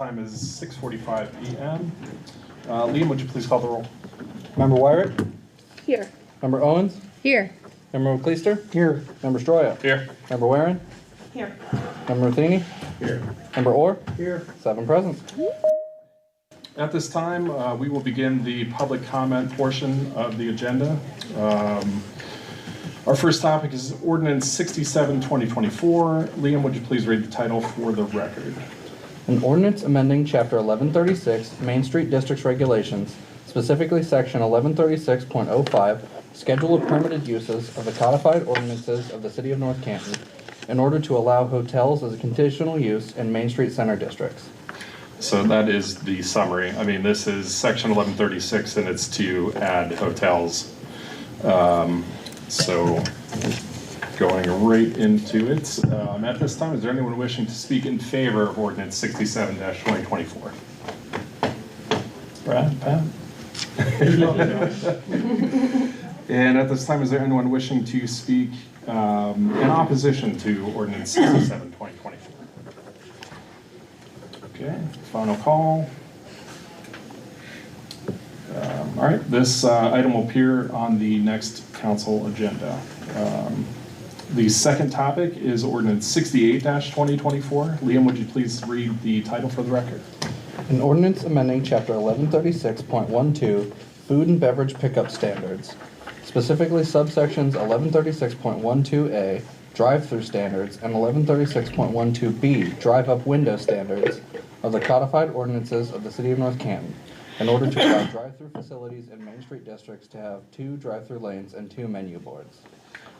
Time is 6:45 p.m. Liam, would you please call the roll? Member Wyrick? Here. Member Owens? Here. Member McCleister? Here. Member Stroya? Here. Member Warren? Here. Member Matheny? Here. Member Orr? Here. 7 present. At this time, we will begin the public comment portion of the agenda. Our first topic is Ordinance 67, 2024. Liam, would you please read the title for the record? An ordinance amending Chapter 1136, Main Street Districts Regulations, specifically Section 1136.05, Schedule of Permitted Uses of the Codified Ordinances of the City of North Canton, in order to allow hotels as a conditional use in Main Street Center districts. So that is the summary. I mean, this is Section 1136, and it's to add hotels. So going right into it, at this time, is there anyone wishing to speak in favor of Ordinance 67-2024? Brad, Pat? And at this time, is there anyone wishing to speak in opposition to Ordinance 67-2024? Okay, final call. All right, this item will appear on the next council agenda. The second topic is Ordinance 68-2024. Liam, would you please read the title for the record? An ordinance amending Chapter 1136.12, Food and Beverage Pickup Standards, specifically subsections 1136.12A, Drive-Through Standards, and 1136.12B, Drive-Up Window Standards, of the Codified Ordinances of the City of North Canton, in order to allow drive-through facilities in Main Street districts to have 2 drive-through lanes and 2 menu boards.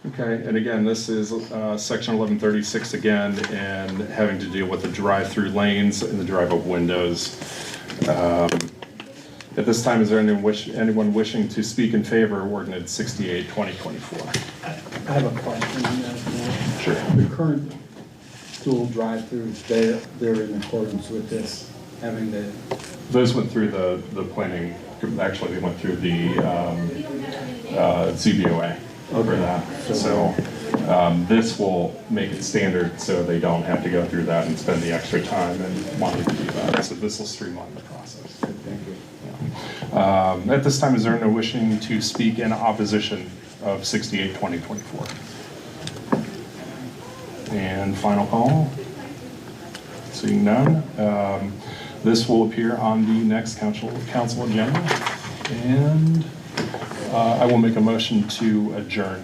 Okay, and again, this is Section 1136 again, and having to deal with the drive-through lanes and the drive-up windows. At this time, is there anyone wishing to speak in favor of Ordinance 68-2024? I have a question on that. Sure. The current dual drive-throughs, they're in accordance with this, having the... Those went through the planning, actually they went through the ZBOA over that. So this will make it standard so they don't have to go through that and spend the extra time and money to do that. So this will streamline the process. Thank you. Yeah. At this time, is there anyone wishing to speak in opposition of 68-2024? And final call. Seeing none. This will appear on the next council agenda. And I will make a motion to adjourn.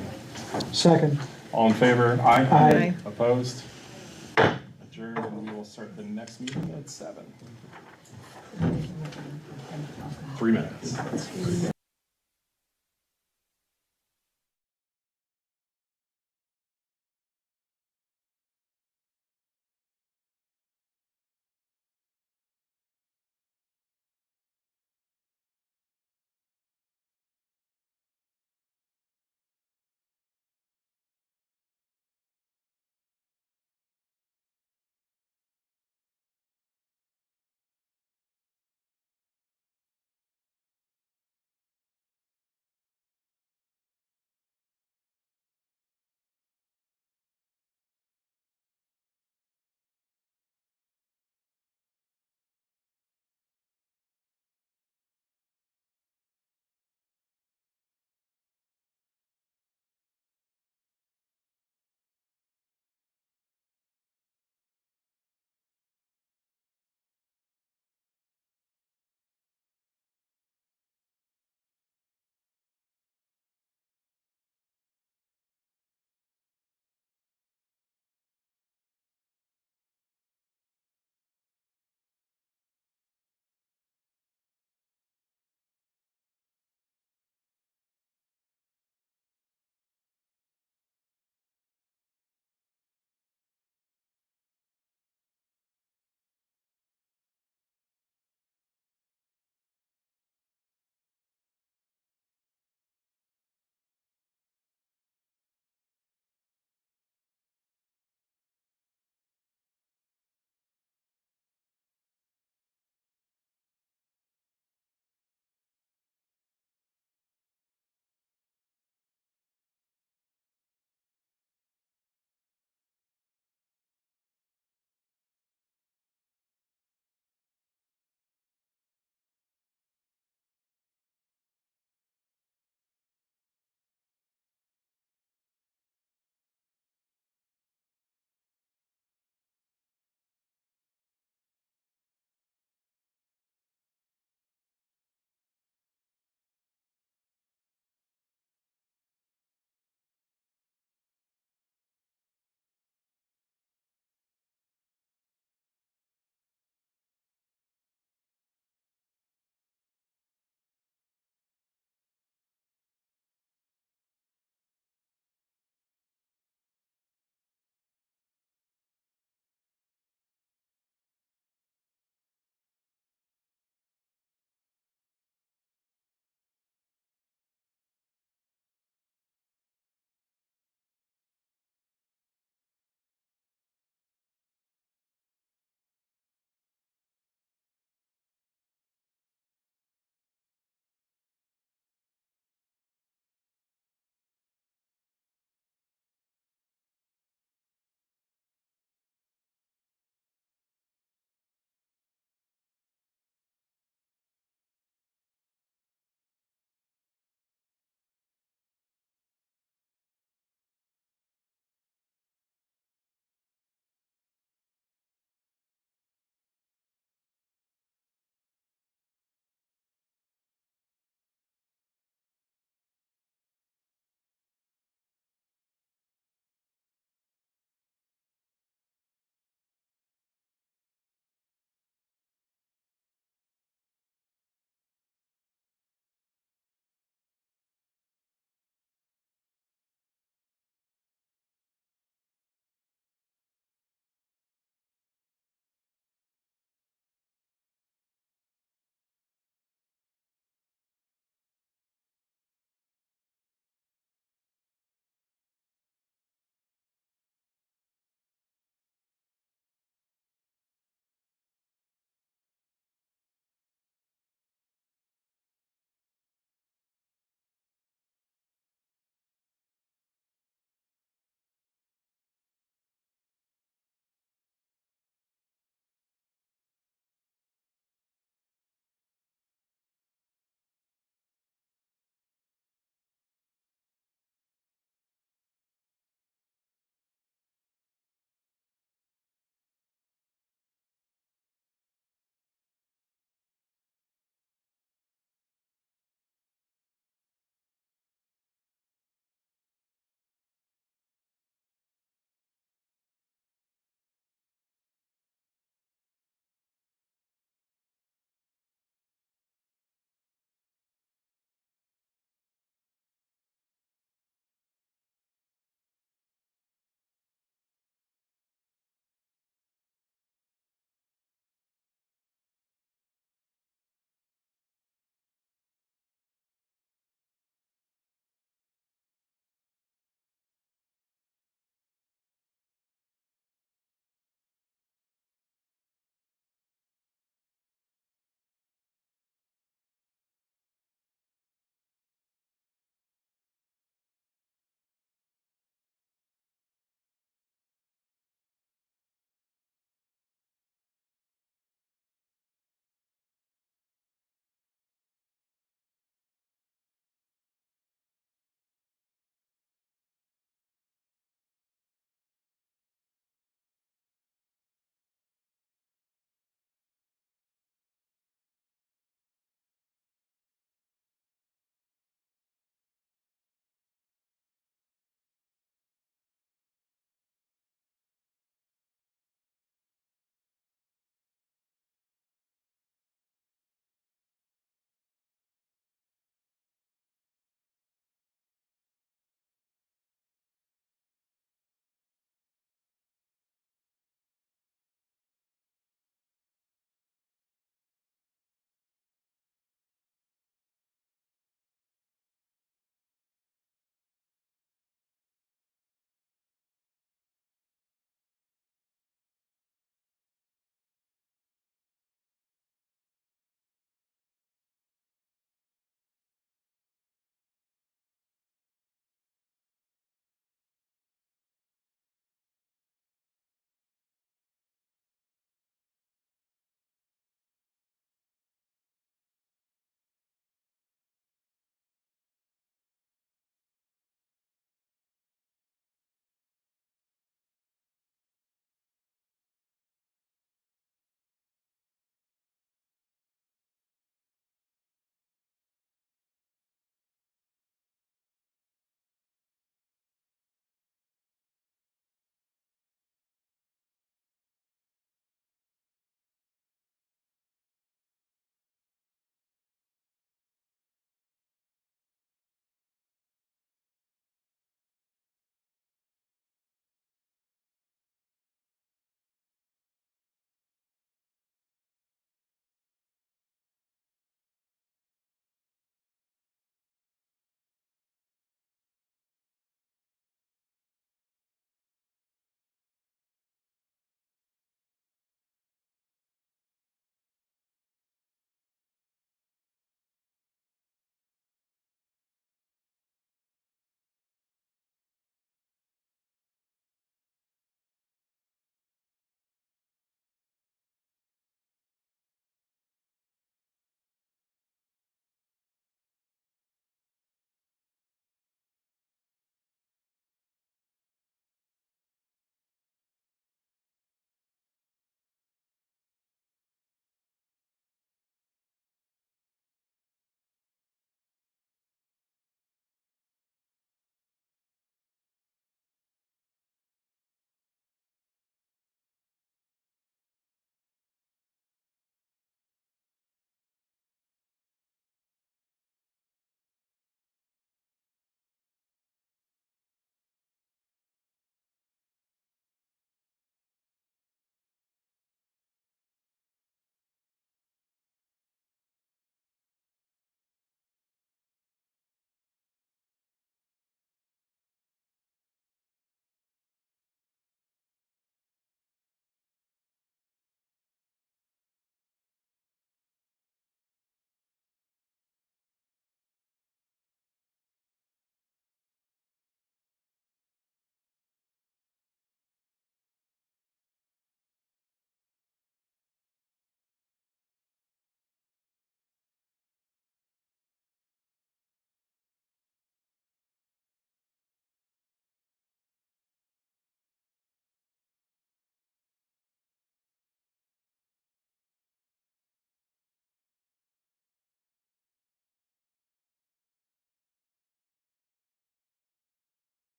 Second. All in favor? Aye. Aye. Opposed? Adjourn, and we will start the next meeting at 7. 3 minutes.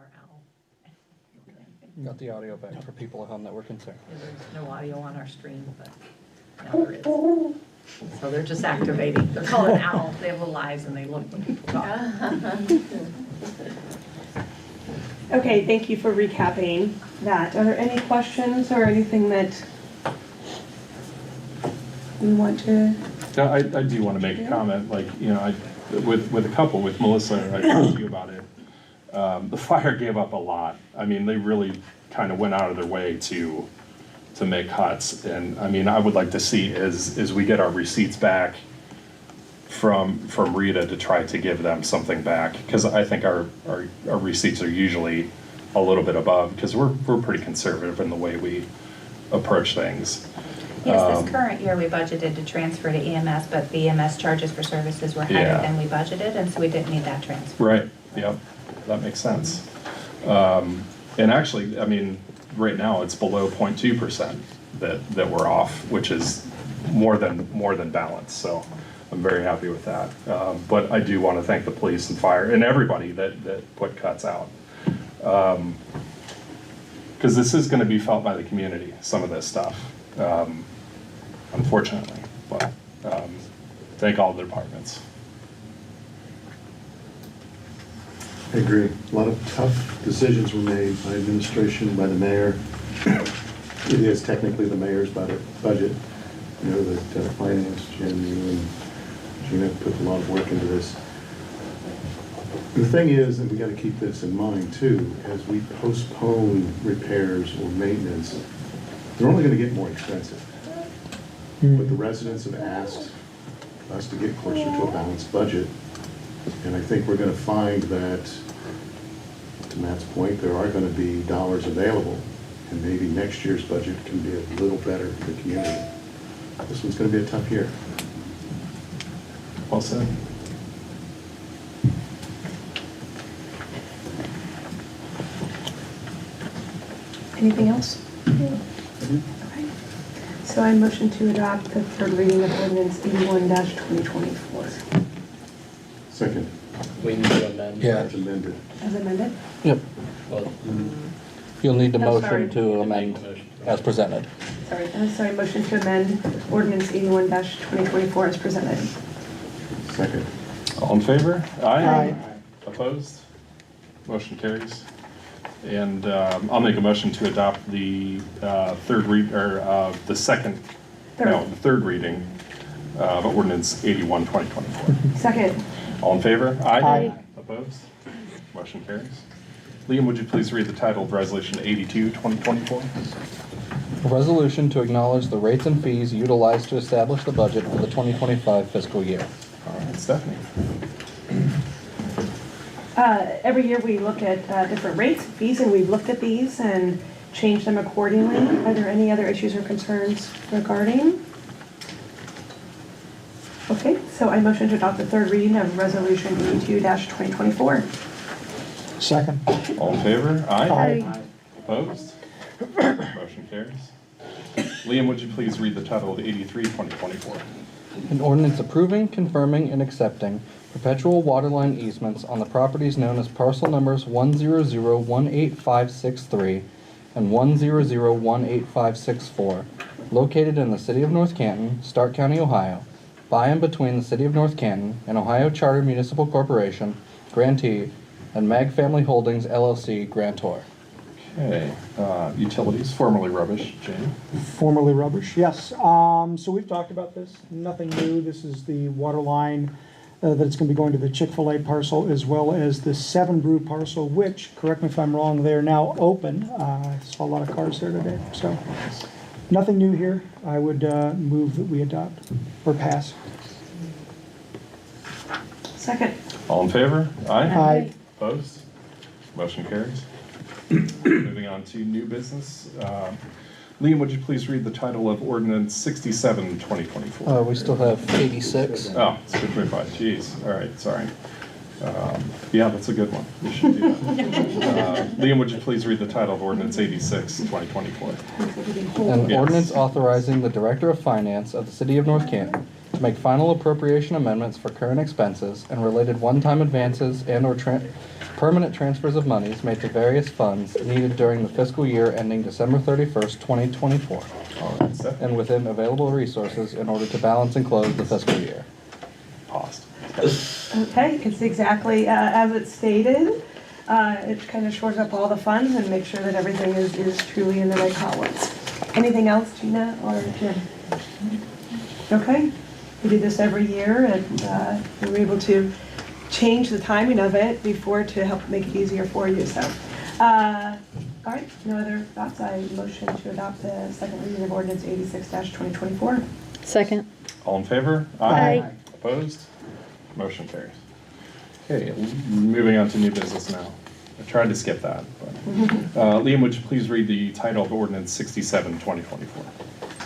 our owl. Got the audio back for people at home that were concerned. There's no audio on our stream, but now there is. So they're just activating. They're called an owl. They have little eyes and they look when people talk. Okay, thank you for recapping that. Are there any questions or anything that you want to? Yeah, I do want to make a comment, like, with a couple, with Melissa, I talked to you about it. The fire gave up a lot. I mean, they really kind of went out of their way to make cuts. And I mean, I would like to see as we get our receipts back from Rita to try to give them something back. Because I think our receipts are usually a little bit above, because we're pretty conservative in the way we approach things. Yes, this current year we budgeted to transfer to EMS, but the EMS charges for services were higher Yeah. than we budgeted, and so we didn't need that transfer. Right, yep, that makes sense. And actually, I mean, right now, it's below 0.2% that we're off, which is more than balanced, so I'm very happy with that. But I do want to thank the police and fire and everybody that put cuts out. Because this is going to be felt by the community, some of this stuff, unfortunately, but thank all the departments. I agree. A lot of tough decisions were made by administration, by the mayor. It is technically the mayor's budget. You know, that finance, Jen, you and Gina put a lot of work into this. The thing is, and we got to keep this in mind too, as we postpone repairs or maintenance, they're only going to get more expensive. But the residents have asked us to get closer to a balanced budget. And I think we're going to find that, to Matt's point, there are going to be dollars available. And maybe next year's budget can be a little better for the community. This one's going to be a tough year. Well said. Anything else? Okay. So I motion to adopt the third reading of ordinance 81-2024 Second, We need to amend. Yeah. as amended. as amended. Yep. You'll need to Oh, sorry. motion to amend as presented. Sorry, motion to amend ordinance 81-2024 as presented. Second. All in favor? Aye. Opposed? Motion carries. And I'll make a motion to adopt the the third reading of ordinance 81-2024. Second. All in favor? Aye. Opposed? Motion carries. Liam, would you please read the title of resolution 82-2024? A resolution to acknowledge the rates and fees utilized to establish the budget for the 2025 fiscal year. All right, Stephanie. Every year we look at different rates, fees, and we've looked at these and changed them accordingly. Are there any other issues or concerns regarding? Okay, so I motion to adopt the third reading of resolution 82-2024. Second. All in favor? Aye. Aye. Opposed? Motion carries. Liam, would you please read the title of 83-2024? An ordinance approving, confirming, and accepting perpetual waterline easements on the properties known as parcel numbers 100-18563 and 100-18564, located in the city of North Canton, Stark County, Ohio, by and between the city of North Canton and Ohio Charter Municipal Corporation, grantee, and Mag Family Holdings, LLC, grantor. Okay, utilities, formerly rubbish, Jane. Formerly rubbish, yes. So we've talked about this, nothing new. This is the water line that it's going to be going to the Chick-fil-A parcel as well as the 7 Brew parcel, which, correct me if I'm wrong, they are now open. I saw a lot of cars there today, so nothing new here. I would move that we adopt or pass. Second. All in favor? Aye. Aye. Opposed? Motion carries. Moving on to new business. Liam, would you please read the title of ordinance 67-2024? We still have 86. Oh, it's 225, jeez, all right, sorry. Yeah, that's a good one, we should do that. Liam, would you please read the title of ordinance 86-2024? An Yes. ordinance authorizing the Director of Finance of the City of North Canton to make final appropriation amendments for current expenses and related one-time advances and/or permanent transfers of monies made to various funds needed during the fiscal year ending December 31st, 2024, All right, Stephanie. and within available resources in order to balance and close the fiscal year. Paused. Okay, it's exactly as it's stated. It kind of shores up all the funds and makes sure that everything is truly in the right columns. Anything else, Gina or Jim? Okay, we do this every year, and we were able to change the timing of it before to help make it easier for you, so. All right, no other thoughts? I motion to adopt the second reading of ordinance 86-2024. Second. All in favor? Aye. Opposed? Motion carries. Okay, moving on to new business now. I tried to skip that, but, Liam, would you please read the title of ordinance 67, 2024?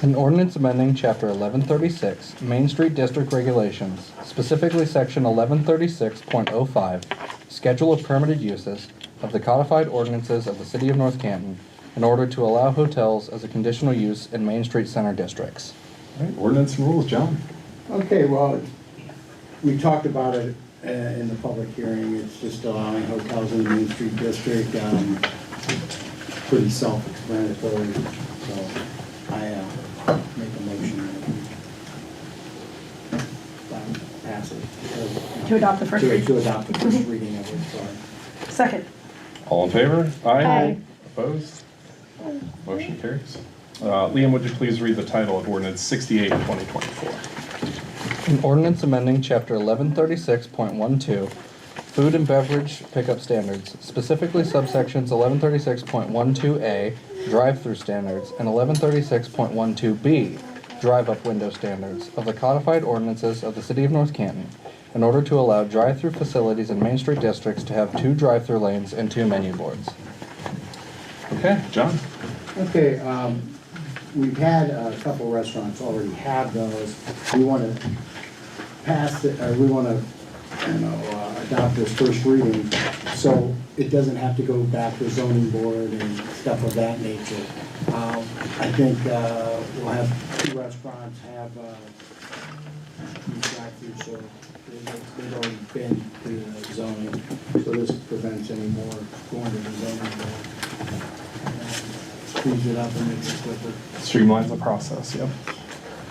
An ordinance amending Chapter 1136, Main Street District Regulations, specifically Section 1136.05, Schedule of Permitted Uses of the codified ordinances of the City of North Canton in order to allow hotels as a conditional use in Main Street Center districts. All right, ordinance and rules, John. Okay, well, we talked about it in the public hearing. It's just allowing hotels in the Main Street District. Pretty self-explanatory, so I make a motion that we pass it. To adopt the first reading. To adopt the first reading of it, sorry. Second. All in favor? Aye. Opposed? Motion carries. Liam, would you please read the title of ordinance 68, 2024? An ordinance amending Chapter 1136.12, Food and Beverage Pickup Standards, specifically subsections 1136.12A, Drive-Through Standards, and 1136.12B, Drive-Up Window Standards, of the codified ordinances of the City of North Canton, in order to allow drive-through facilities in Main Street districts to have 2 drive-through lanes and 2 menu boards. Okay, John. Okay, we've had a couple restaurants already have those. We want to pass it, or we want to, adopt this first reading, so it doesn't have to go back to zoning board and stuff of that nature. I think we'll have 2 restaurants have drive-through, so they've already been to the zoning, so this prevents any more going to the zoning board. Speeds it up and makes it quicker. Streamlines the process, yep.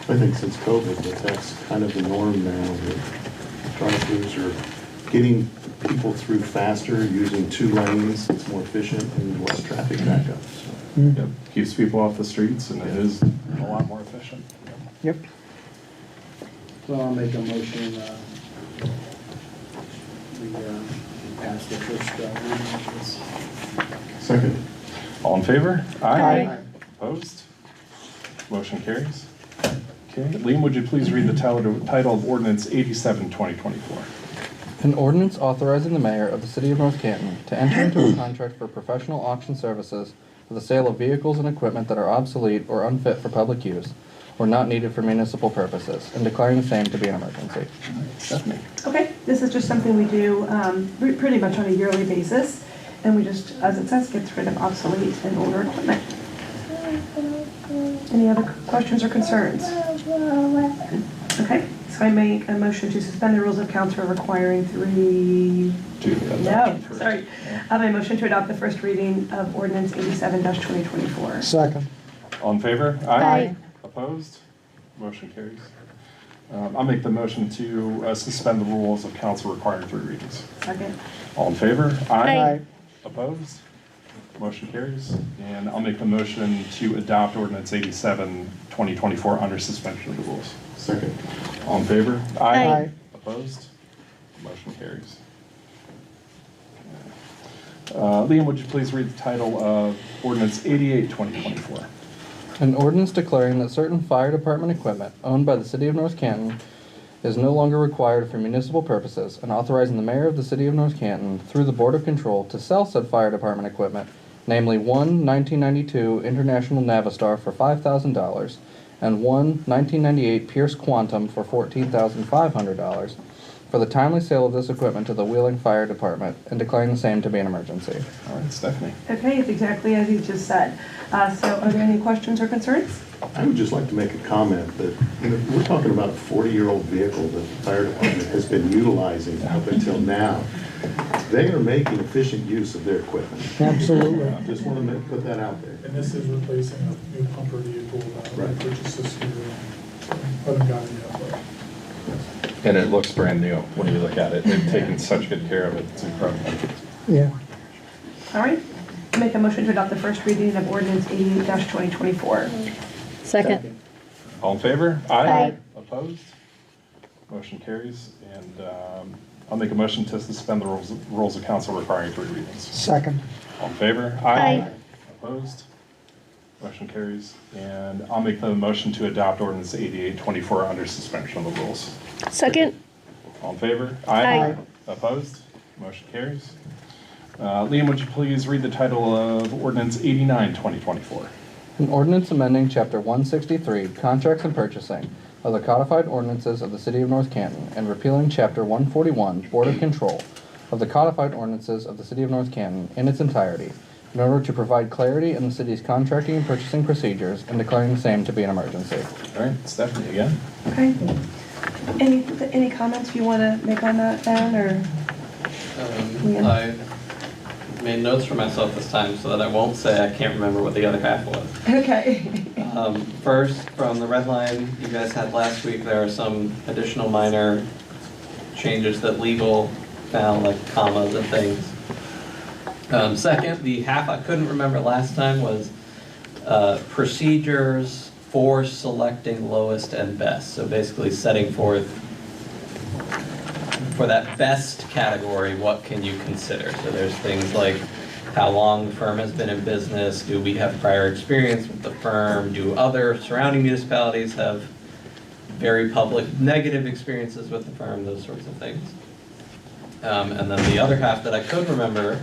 I think since COVID, that's kind of the norm now, that drive-throughs are getting people through faster, using 2 lanes, it's more efficient and less traffic backup, so. Yep. Keeps people off the streets, and it is a lot more efficient. Yep. So I'll make a motion, we pass the first reading of this. Second. All in favor? Aye. Opposed? Motion carries. Okay, Liam, would you please read the title of ordinance 87, 2024? An ordinance authorizing the mayor of the City of North Canton to enter into a contract for professional auction services for the sale of vehicles and equipment that are obsolete or unfit for public use or not needed for municipal purposes, and declaring the same to be an emergency. Stephanie. Okay, this is just something we do pretty much on a yearly basis, and we just, as it says, gets rid of obsolete and older equipment. Any other questions or concerns? Okay, so I make a motion to suspend the rules of council requiring 3... No, sorry. I have a motion to adopt the first reading of ordinance 87-2024. Second. All in favor? Aye. Opposed? Motion carries. I'll make the motion to suspend the rules of council requiring 3 readings. Second. All in favor? Aye. Opposed? Motion carries. And I'll make the motion to adopt ordinance 87, 2024 under suspension of the rules. Second. All in favor? Aye. Opposed? Motion carries. Liam, would you please read the title of ordinance 88, 2024? An ordinance declaring that certain fire department equipment owned by the City of North Canton is no longer required for municipal purposes, and authorizing the mayor of the City of North Canton, through the Board of Control, to sell said fire department equipment, namely one 1992 International Navistar for $5,000 and one 1998 Pierce Quantum for $14,500, for the timely sale of this equipment to the Wheeling Fire Department, and declaring the same to be an emergency. All right, Stephanie. Okay, it's exactly as you just said. So are there any questions or concerns? I would just like to make a comment that, we're talking about a 40-year-old vehicle that the fire department has been utilizing up until now. They are making efficient use of their equipment. Absolutely. Just want to put that out there. And this is replacing a new pumper vehicle that we Right. purchased this year. Haven't gotten it yet, but. And it looks brand new when you look at it. They've taken such good care of it. It's incredible. Yeah. All right, make a motion to adopt the first reading of ordinance 88-2024. Second. All in favor? Aye. Opposed? Motion carries. And I'll make a motion to suspend the rules of council requiring 3 readings. Second. All in favor? Aye. Opposed? Motion carries. And I'll make the motion to adopt ordinance 88-24 under suspension of the rules. Second. All in favor? Aye. Opposed? Motion carries. Liam, would you please read the title of ordinance 89-2024? An ordinance amending Chapter 163, Contracts and Purchasing of the Codified Ordinances of the City of North Canton and repealing Chapter 141, Board of Control of the Codified Ordinances of the City of North Canton in its entirety in order to provide clarity in the city's contracting and purchasing procedures and declaring the same to be an emergency. All right, Stephanie again. Okay. Any comments you want to make on that, Ben, or? Liam? I made notes for myself this time so that I won't say I can't remember what the other half was. Okay. First, from the red line you guys had last week, there are some additional minor changes that legal found, like commas and things. Second, the half I couldn't remember last time was procedures for selecting lowest and best. So basically setting forth for that best category, what can you consider? So there's things like how long the firm has been in business, do we have prior experience with the firm, do other surrounding municipalities have very public negative experiences with the firm, those sorts of things. And then the other half that I could remember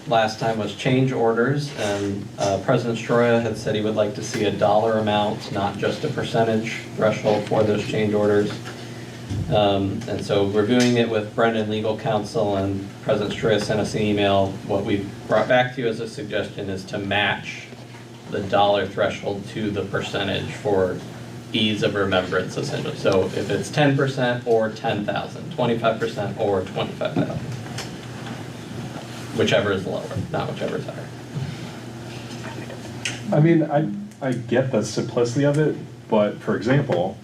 last time was change orders, and President Stroya had said he would like to see a dollar amount, not just a percentage threshold for those change orders. And so reviewing it with Brendan legal counsel, and President Stroya sent us an email. What we brought back to you as a suggestion is to match the dollar threshold to the percentage for ease of remembrance, essentially. So if it's 10% or 10,000, 25% or 25,000. Whichever is lower, not whichever is higher. I mean, I get the simplicity of it, but for example,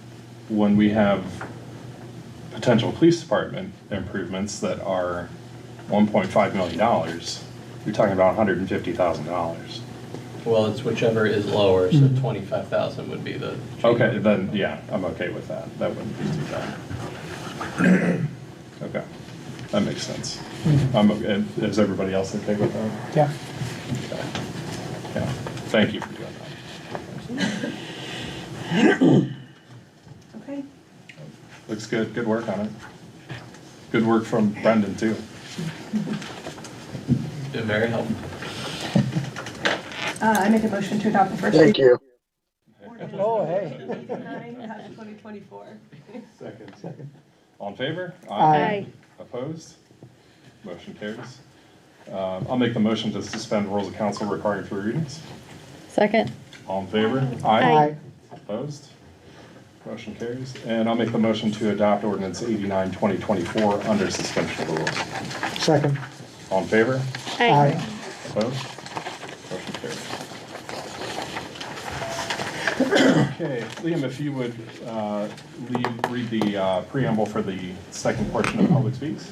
when we have potential police department improvements that are $1.5 million, you're talking about $150,000. Well, it's whichever is lower, so 25,000 would be the. Okay, then, yeah, I'm okay with that. That wouldn't be too bad. Okay, that makes sense. I'm okay. Is everybody else okay with that? Yeah. Okay. Yeah, thank you for doing that. Okay. Looks good, good work on it. Good work from Brendan, too. Been very helpful. I make a motion to adopt the first reading. Thank you. Oh, hey. 2024. Second. All in favor? Aye. Opposed? Motion carries. I'll make the motion to suspend rules of council requiring 3 readings. Second. All in favor? Aye. Opposed? Motion carries. And I'll make the motion to adopt ordinance 89-2024 under suspension of the rules. Second. All in favor? Aye. Opposed? Motion carries. Okay, Liam, if you would read the preamble for the second portion of public speaks.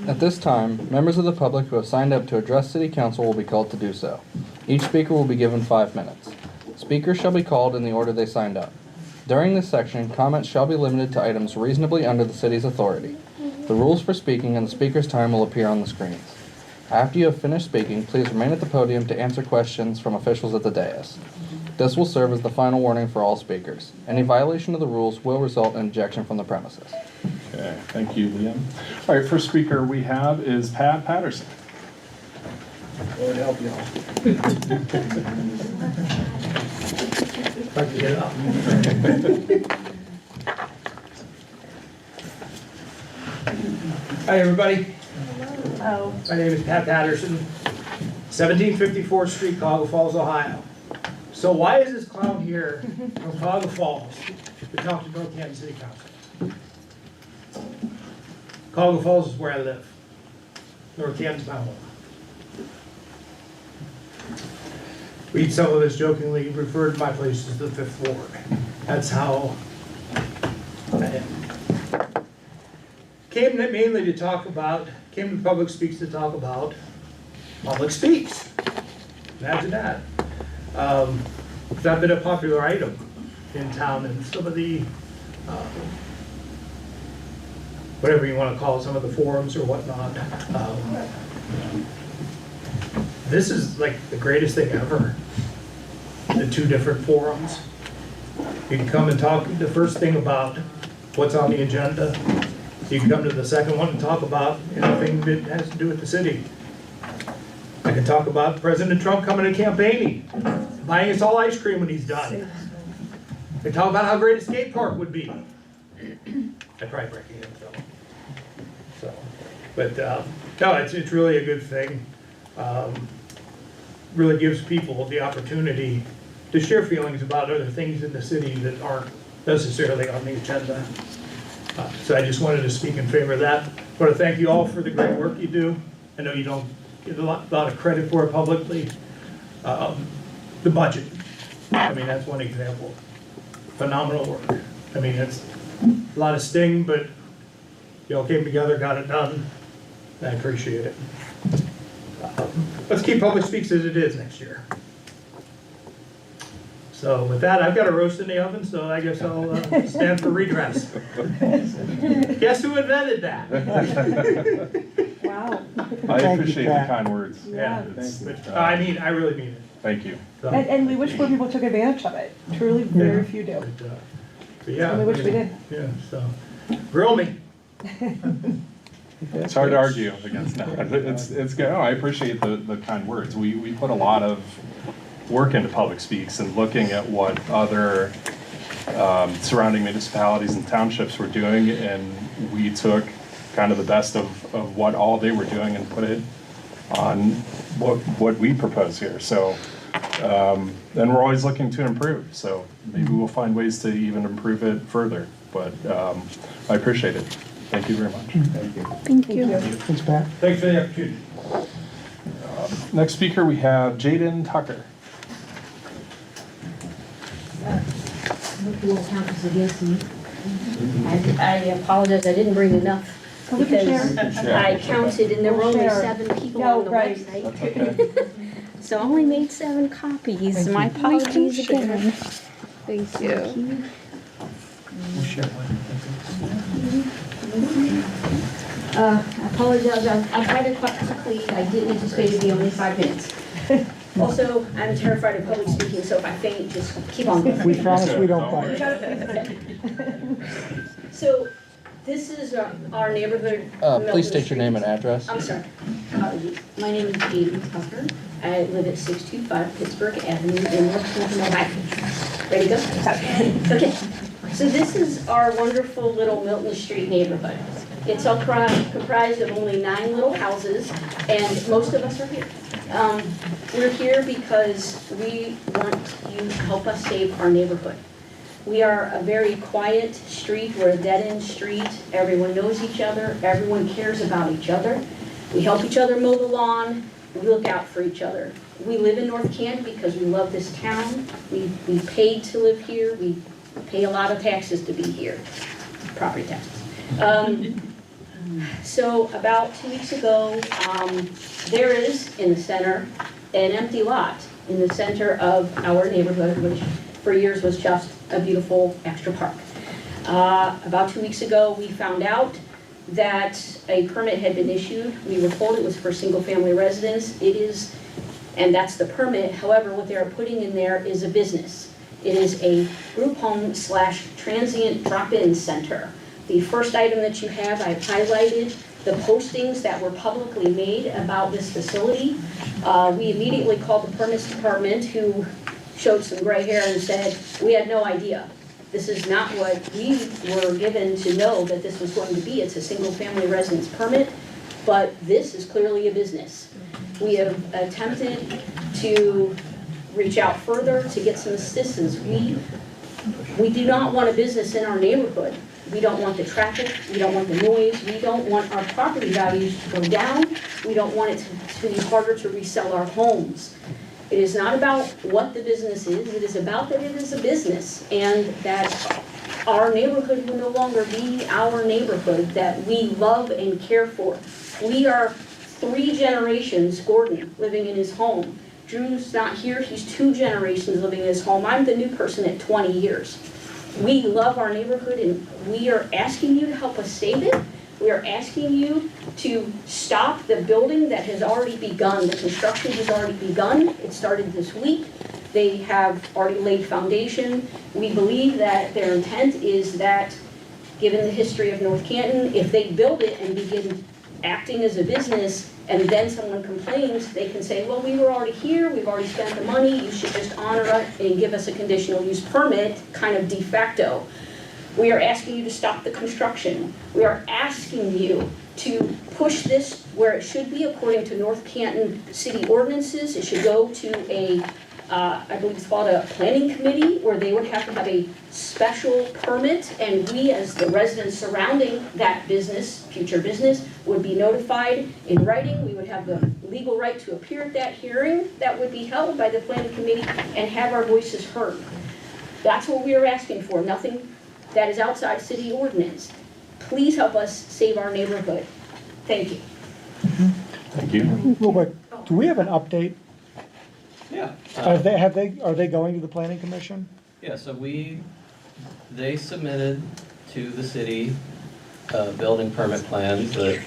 At this time, members of the public who have signed up to address City Council will be called to do so. Each speaker will be given 5 minutes. Speakers shall be called in the order they signed up. During this section, comments shall be limited to items reasonably under the city's authority. The rules for speaking and the speaker's time will appear on the screens. After you have finished speaking, please remain at the podium to answer questions from officials at the dais. This will serve as the final warning for all speakers. Any violation of the rules will result in ejection from the premises. Okay, thank you, Liam. All right, first speaker we have is Pat Patterson. Lord help you all. If I can get up. Hi, everybody. Oh. My name is Pat Patterson, 1754th Street, Cuyahoga Falls, Ohio. So why is this clown here from Cuyahoga Falls to talk to North Canton City Council? Cuyahoga Falls is where I live. North Canton, Iowa. We, some of us jokingly referred to my place as the fifth ward. That's how I am. Came mainly to talk about, came to Public Speaks to talk about Public Speaks. Imagine that. It's not been a popular item in town, and some of the, whatever you want to call it, some of the forums or whatnot. This is like the greatest thing ever. The two different forums. You can come and talk the first thing about what's on the agenda. You can come to the second one and talk about anything that has to do with the city. I can talk about President Trump coming and campaigning, buying us all ice cream when he's done. I can talk about how great a skate park would be. I'd probably break it in, so. But no, it's really a good thing. Really gives people the opportunity to share feelings about other things in the city that aren't necessarily on the agenda. So I just wanted to speak in favor of that. I want to thank you all for the great work you do. I know you don't get a lot of credit for it publicly. The budget, I mean, that's one example. Phenomenal work. I mean, it's a lot of sting, but you all came together, got it done. I appreciate it. Let's keep Public Speaks as it is next year. So with that, I've got a roast in the oven, so I guess I'll stand for redress. Guess who invented that? Wow. I Thank you, appreciate the Pat. kind words. Yeah. I mean, I really mean it. Thank you. So, And we wish more people took advantage of it. Truly, very few do. but yeah. And we wish we did. Yeah, so, grill me. It's hard to argue against that. It's good. I appreciate the kind words. We put a lot of work into Public Speaks and looking at what other surrounding municipalities and townships were doing, and we took kind of the best of what all they were doing and put it on what we propose here. So, and we're always looking to improve. So maybe we'll find ways to even improve it further. But I appreciate it. Thank you very much. Thank you. Thank you. Thanks, Pat. Thanks for the opportunity. Next speaker, we have Jaden Tucker. Hope you won't count this against me. I apologize, I didn't bring enough We can because share. I counted and there were only Share. 7 people No, on the right. website. So I only made 7 copies. My apologies again. Thank you. I apologize, I'll try to talk quickly. I didn't anticipate it to be only 5 minutes. Also, I'm terrified of public speaking, so if I faint, just keep on going. We promise we don't bite. So, this is our neighborhood. Please state your name and address. I'm sorry. Apologies. My name is Jaden Tucker. I live at 625 Pittsburgh Avenue in North Canton, Ohio. Ready to go? Okay. So this is our wonderful little Milton Street neighborhood. It's all comprised of only 9 little houses, and most of us are here. We're here because we want you to help us save our neighborhood. We are a very quiet street. We're a dead-end street. Everyone knows each other. Everyone cares about each other. We help each other mow the lawn. We look out for each other. We live in North Canton because we love this town. We paid to live here. We pay a lot of taxes to be here, property taxes. So about 2 weeks ago, there is in the center an empty lot in the center of our neighborhood, which for years was just a beautiful extra park. About 2 weeks ago, we found out that a permit had been issued. We were told it was for single-family residence. It is, and that's the permit. However, what they're putting in there is a business. It is a group home / transient drop-in center. The first item that you have, I've highlighted the postings that were publicly made about this facility. We immediately called the permits department, who showed some gray hair and said, we had no idea. This is not what we were given to know that this was going to be. It's a single-family residence permit, but this is clearly a business. We have attempted to reach out further to get some assistance. We do not want a business in our neighborhood We don't want the traffic, we don't want the noise, we don't want our property values to go down, we don't want it to be harder to resell our homes. It is not about what the business is, it is about that it is a business, and that our neighborhood will no longer be our neighborhood that we love and care for. We are 3 generations, Gordon, living in his home. Drew's not here, he's 2 generations living in his home. I'm the new person at 20 years. We love our neighborhood and we are asking you to help us save it. We are asking you to stop the building that has already begun. The construction has already begun. It started this week. They have already laid foundation. We believe that their intent is that, given the history of North Canton, if they build it and begin acting as a business and then someone complains, they can say, well, we were already here, we've already spent the money, you should just honor it and give us a conditional use permit, kind of de facto. We are asking you to stop the construction. We are asking you to push this where it should be according to North Canton city ordinances. It should go to a I believe it's called a planning committee, where they would have to have a special permit, and we, as the residents surrounding that business, future business, would be notified in writing. We would have the legal right to appear at that hearing that would be held by the planning committee and have our voices heard. That's what we are asking for, nothing that is outside city ordinance. Please help us save our neighborhood. Thank you. Thank you. Real quick, do we have an update? Yeah. Are they going to the planning commission? Yeah, so they submitted to the city building permit plans that,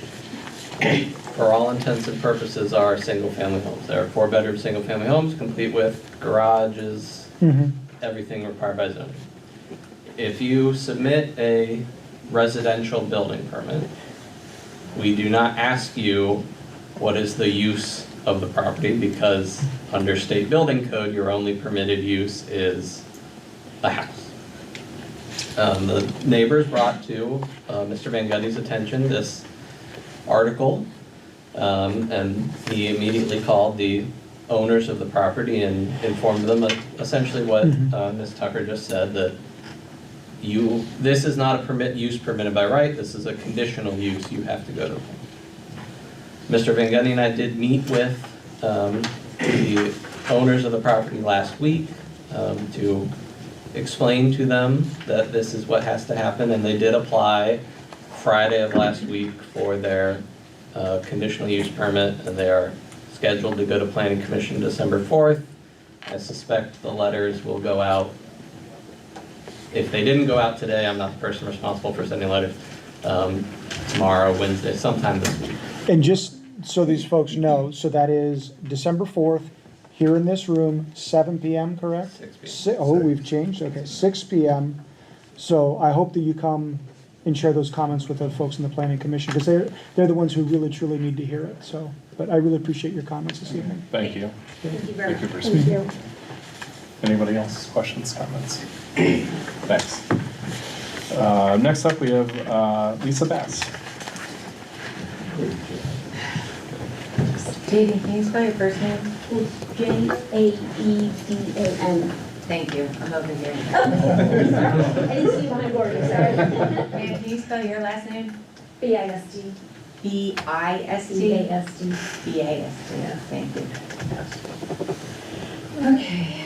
for all intents and purposes, are single-family homes. They're 4-bedroom single-family homes, complete with garages, everything required by zoning. If you submit a residential building permit, we do not ask you what is the use of the property, because under state building code, your only permitted use is a house. The neighbors brought to Mr. Van Gutty's attention this article, and he immediately called the owners of the property and informed them of essentially what Ms. Tucker just said, that this is not a use permitted by right, this is a conditional use, you have to go to. Mr. Van Gundy and I did meet with the owners of the property last week to explain to them that this is what has to happen, and they did apply Friday of last week for their conditional use permit, and they are scheduled to go to Planning Commission December 4th. I suspect the letters will go out. If they didn't go out today, I'm not the person responsible for sending letters, tomorrow, Wednesday, sometime this week. And just so these folks know, so that is December 4th, here in this room, 7 p.m., correct? 6 p.m. Oh, we've changed, okay, 6 p.m. So I hope that you come and share those comments with the folks in the planning commission, because they're the ones who really truly need to hear it, so. But I really appreciate your comments this evening. Thank you. Thank you very much. Thank you for speaking. Anybody else, questions, comments? Thanks. Next up, we have Lisa Bass. Jaden, can you spell your first name? Jaeedan. Thank you, I'm over here. I didn't see my word, sorry. And can you spell your last name? B-I-S-D. B-I-S-T? B-A-S-D. B-A-S-T, yeah, thank you. Okay.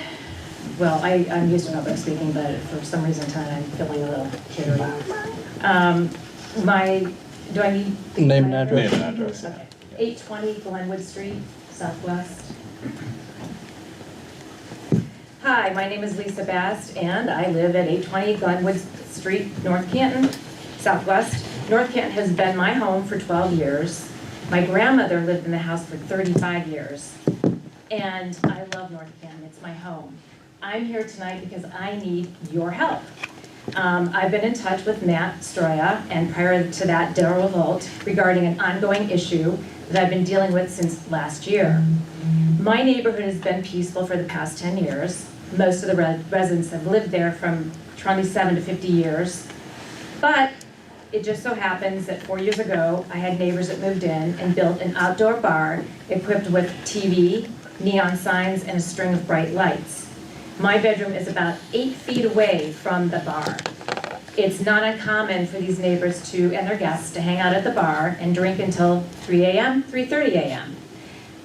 Well, I'm used to public speaking, but for some reason tonight I'm feeling a little jittery. Do I need? Name and address. Name and address. Okay. 820 Glenwood Street, Southwest. Hi, my name is Lisa Bast, and I live at 820 Glenwood Street, North Canton, Southwest. North Canton has been my home for 12 years. My grandmother lived in the house for 35 years. And I love North Canton, it's my home. I'm here tonight because I need your help. I've been in touch with Matt Stroya, and prior to that, Daryl Holt, regarding an ongoing issue that I've been dealing with since last year. My neighborhood has been peaceful for the past 10 years. Most of the residents have lived there from 27 to 50 years. But it just so happens that 4 years ago, I had neighbors that moved in and built an outdoor bar equipped with TV, neon signs, and a string of bright lights. My bedroom is about 8 feet away from the bar. It's not uncommon for these neighbors and their guests to hang out at the bar and drink until 3 a.m., 3:30 a.m.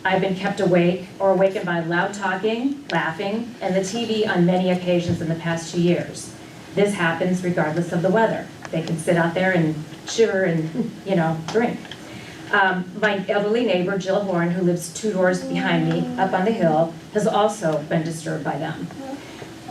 I've been kept awake or awakened by loud talking, laughing, and the TV on many occasions in the past 2 years. This happens regardless of the weather. They can sit out there and shiver and, drink. My elderly neighbor, Jill Horn, who lives 2 doors behind me up on the hill, has also been disturbed by them.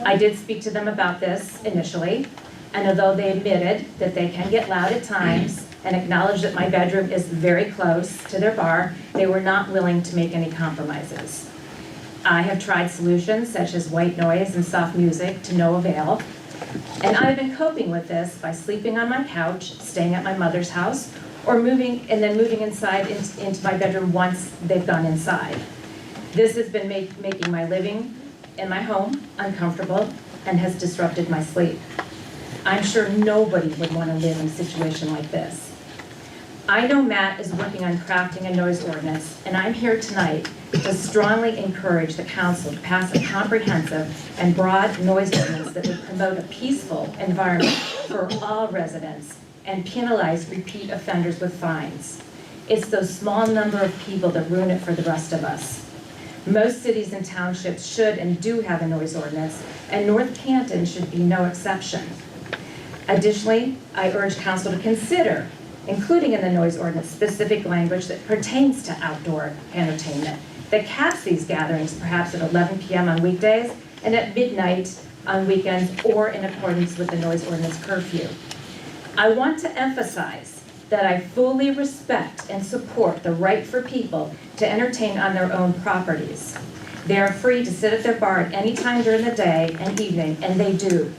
I did speak to them about this initially, and although they admitted that they can get loud at times and acknowledged that my bedroom is very close to their bar, they were not willing to make any compromises. I have tried solutions such as white noise and soft music to no avail, and I've been coping with this by sleeping on my couch, staying at my mother's house, or moving inside into my bedroom once they've gone inside. This has been making my living in my home uncomfortable and has disrupted my sleep. I'm sure nobody would want to live in a situation like this. I know Matt is working on crafting a noise ordinance, and I'm here tonight to strongly encourage the council to pass a comprehensive and broad noise ordinance that would promote a peaceful environment for all residents and penalize repeat offenders with fines. It's those small number of people that ruin it for the rest of us. Most cities and townships should and do have a noise ordinance, and North Canton should be no exception. Additionally, I urge council to consider including in the noise ordinance specific language that pertains to outdoor entertainment, that caps these gatherings perhaps at 11 p.m. on weekdays and at midnight on weekends or in accordance with the noise ordinance curfew. I want to emphasize that I fully respect and support the right for people to entertain on their own properties. They are free to sit at their bar at any time during the day and evening, and they do.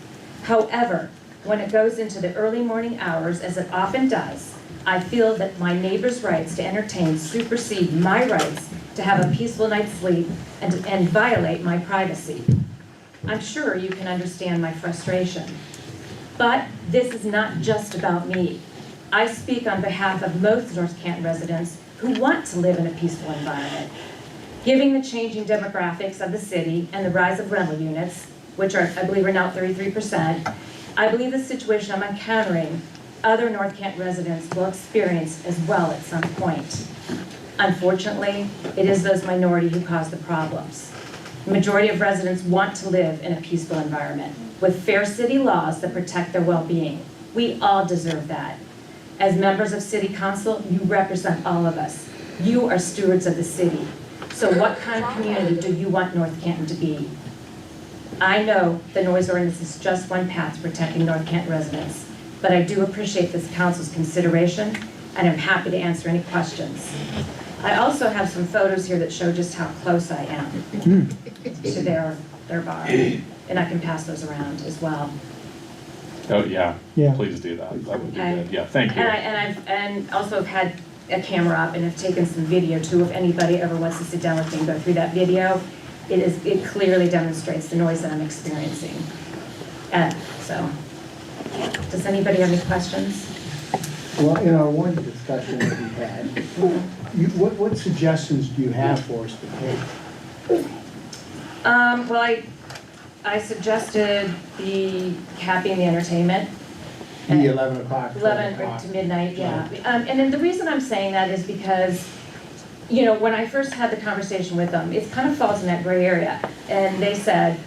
However, when it goes into the early morning hours, as it often does, I feel that my neighbor's rights to entertain supersede my rights to have a peaceful night's sleep and violate my privacy. I'm sure you can understand my frustration. But this is not just about me. I speak on behalf of most North Canton residents who want to live in a peaceful environment. Given the changing demographics of the city and the rise of rental units, which are, I believe, are now 33%, I believe the situation I'm encountering other North Canton residents will experience as well at some point. Unfortunately, it is those minority who cause the problems. The majority of residents want to live in a peaceful environment with fair city laws that protect their well-being. We all deserve that. As members of City Council, you represent all of us. You are stewards of the city. So what kind of community do you want North Canton to be? I know the noise ordinance is just one path to protecting North Canton residents, but I do appreciate this council's consideration, and I'm happy to answer any questions. I also have some photos here that show just how close I am to their bar, and I can pass those around as well. Oh, yeah. Yeah. Please do that. That would be Okay. good. Yeah, thank you. And also have had a camera up and have taken some video too. If anybody ever wants to sit down with me and go through that video, it clearly demonstrates the noise that I'm experiencing. So, does anybody have any questions? Well, in our one discussion that we had, what suggestions do you have for us to take? Well, I suggested the capping the entertainment. The 11 o'clock, 11 o'clock. to midnight, yeah. And then the reason I'm saying that is because, when I first had the conversation with them, it kind of falls in that gray area. And they said,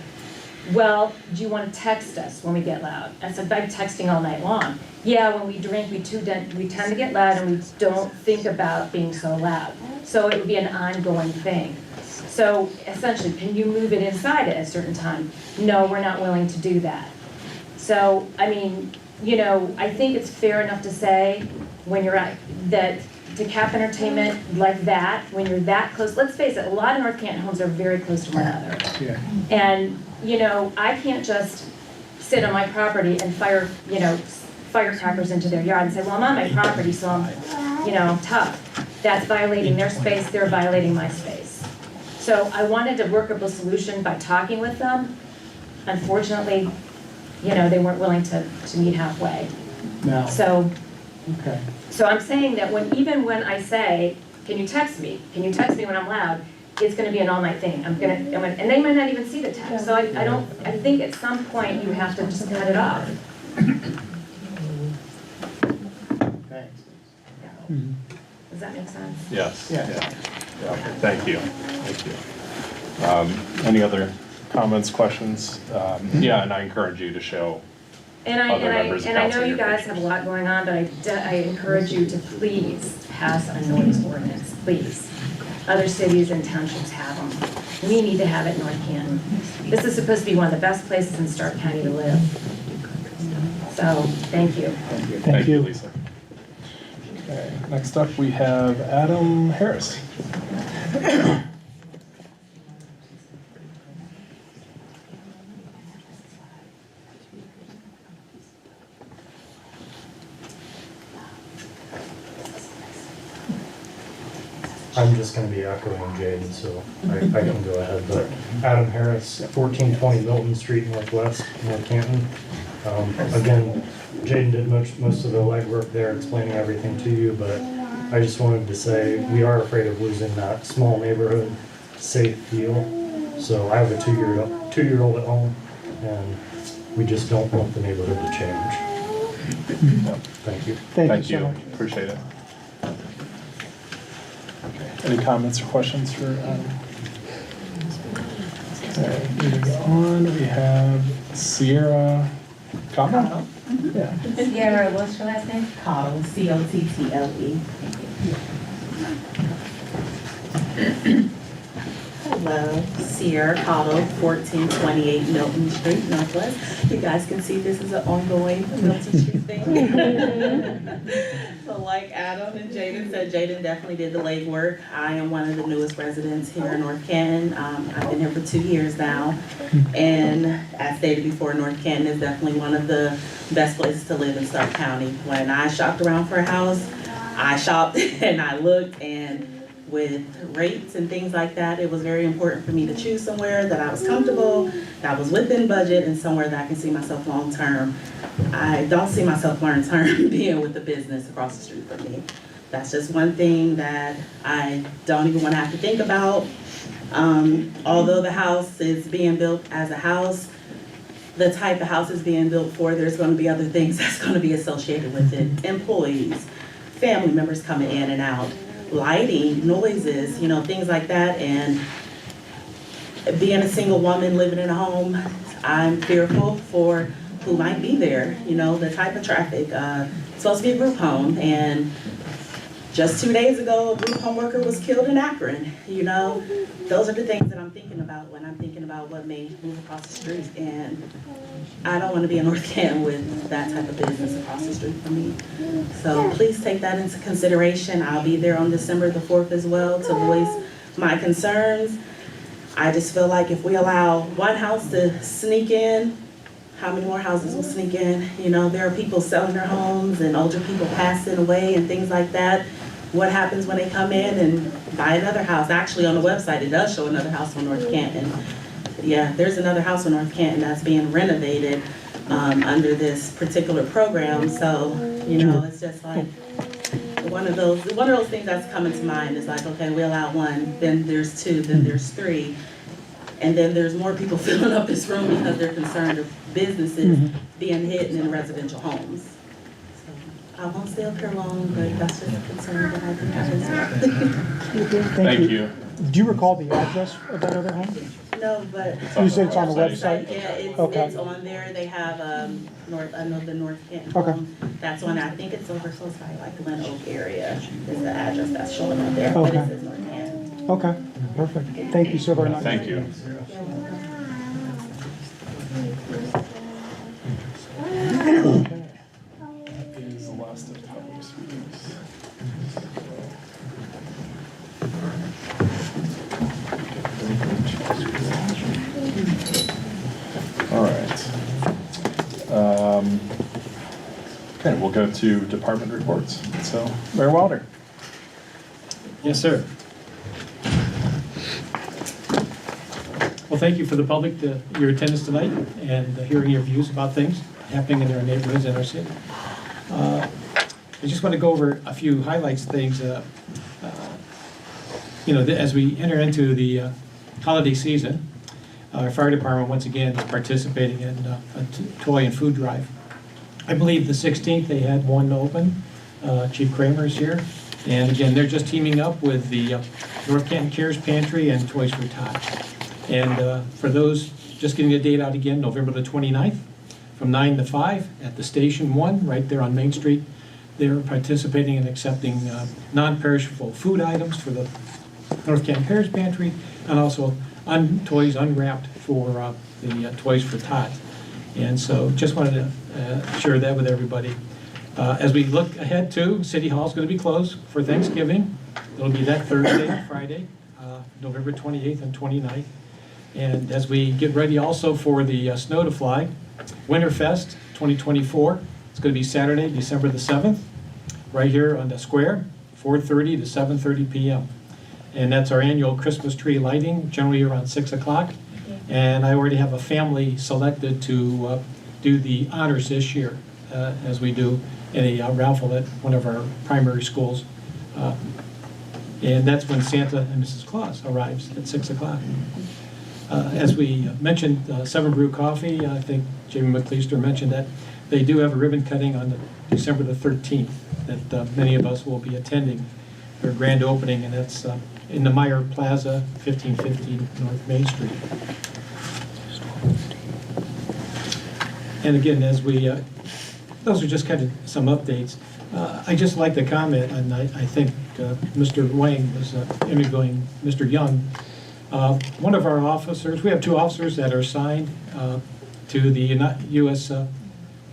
well, do you want to text us when we get loud? I said, I'm texting all night long. Yeah, when we drink, we tend to get loud and we don't think about being so loud. So it would be an ongoing thing. So essentially, can you move it inside at a certain time? No, we're not willing to do that. So, I mean, I think it's fair enough to say when you're at that to cap entertainment like that, when you're that close, let's face it, a lot of North Canton homes are very close to one another. Yeah. And, I can't just sit on my property and fire firecrackers into their yard and say, well, I'm on my property, so I'm, tough. That's violating their space, they're violating my space. So I wanted a workable solution by talking with them. Unfortunately, they weren't willing to meet halfway. Now, So okay. I'm saying that even when I say, can you text me? Can you text me when I'm loud? It's gonna be an all-night thing. And they might not even see the text. So I think at some point you have to just cut it off. Does that make sense? Yes. Yeah. Yeah, thank you. Any other comments, questions? Yeah, and I encourage you to show And other members of I know council you your guys have a lot going on, but I encourage you to please pass a noise ordinance, please. Other cities and townships have them. We need to have it in North Canton. This is supposed to be one of the best places in Stark County to live. So, thank you. Thank you, Lisa. Okay, next up we have Adam Harris. I'm just gonna be echoing Jaden, so I can go ahead, but Adam Harris, 1420 Milton Street Northwest, North Canton. Again, Jaden did most of the legwork there explaining everything to you, but I just wanted to say, we are afraid of losing that small neighborhood safe feel. So I have a two-year-old at home, and we just don't want the neighborhood to change. Thank you. Thank you so much. Appreciate it. Any comments or questions for Adam? Okay, moving on, we have Sierra Cottle. Yeah. Sierra, what's your last name? Cottle, C-O-T-T-L-E. Hello, Sierra Cottle, 1428 Milton Street, Northwest. You guys can see this is an ongoing Milton Street thing. So like Adam and Jaden said, Jaden definitely did the legwork. I am one of the newest residents here in North Canton. I've been here for 2 years now. And as stated before, North Canton is definitely one of the best places to live in Stark County. When I shopped around for a house, I shopped and I looked, and with rates and things like that, it was very important for me to choose somewhere that I was comfortable, that was within budget, and somewhere that I can see myself long term. I don't see myself long term being with the business across the street from me. That's just one thing that I don't even want to have to think about. Although the house is being built as a house, the type of house is being built for, there's going to be other things that's going to be associated with it. Employees, family members coming in and out, lighting, noises, you know, things like that. And being a single woman living in a home, I'm fearful for who might be there, you know, the type of traffic. It's supposed to be a group home, and just 2 days ago, a group home worker was killed in Akron. You know, those are the things that I'm thinking about when I'm thinking about what may move across the street. And I don't want to be in North Canton with that type of business across the street from me. So please take that into consideration. I'll be there on December the 4th as well to voice my concerns. I just feel like if we allow one house to sneak in, how many more houses will sneak in? You know, there are people selling their homes and older people passing away and things like that. What happens when they come in and buy another house? Actually, on the website, it does show another house on North Canton. Yeah, there's another house on North Canton that's being renovated under this particular program. So, you know, it's just like one of those things that's coming to mind is like, okay, we allow one, then there's two, then there's three. And then there's more people filling up this room because they're concerned of businesses being hidden in residential homes. So I won't stay up here long, but that's just a concern that I think I Thank you. Do you recall the address of that other home? No, but. You said it's on the website? Yeah, it's on there. They have, the North Canton Okay. home. That's on, I think it's over close by like Glen Oak area is the address that's showing up there, but it Okay. says North Canton. Okay, perfect. Thank you so very much. Thank you. That is the last of public speakers. All right. Okay, we'll go to department reports. So, Mayor Wilder. Yes, sir. Well, thank you for the public, your attendance tonight and hearing your views about things happening in our neighborhoods and our city. I just want to go over a few highlights things. As we enter into the holiday season, our fire department once again is participating in a toy and food drive. I believe the 16th they had one open. Chief Kramer is here. And again, they're just teaming up with the North Canton Cares Pantry and Toys for Tots. And for those, just getting the date out again, November the 29th, from 9 to 5 at the Station 1, right there on Main Street. They're participating in accepting non-perishable food items for the North Canton Cares Pantry, and also toys unwrapped for the Toys for Tots. And so just wanted to share that with everybody. As we look ahead to, City Hall is going to be closed for Thanksgiving. It'll be that Thursday and Friday, November 28th and 29th. And as we get ready also for the Snow to Fly, Winterfest 2024, it's going to be Saturday, December the 7th, right here on the square, 4:30 to 7:30 p.m. And that's our annual Christmas tree lighting, generally around 6 o'clock. And I already have a family selected to do the honors this year, as we do in a raffle at one of our primary schools. And that's when Santa and Mrs. Claus arrives at 6 o'clock. As we mentioned, Seven Brew Coffee, I think Jamie McLeister mentioned that they do have a ribbon cutting on December the 13th that many of us will be attending their grand opening, and that's in the Meyer Plaza, 1515 North Main Street. And again, as we, those are just kind of some updates. I just like to comment, and I think Mr. Wang was interviewing Mr. Young. One of our officers, we have two officers that are assigned to the U.S.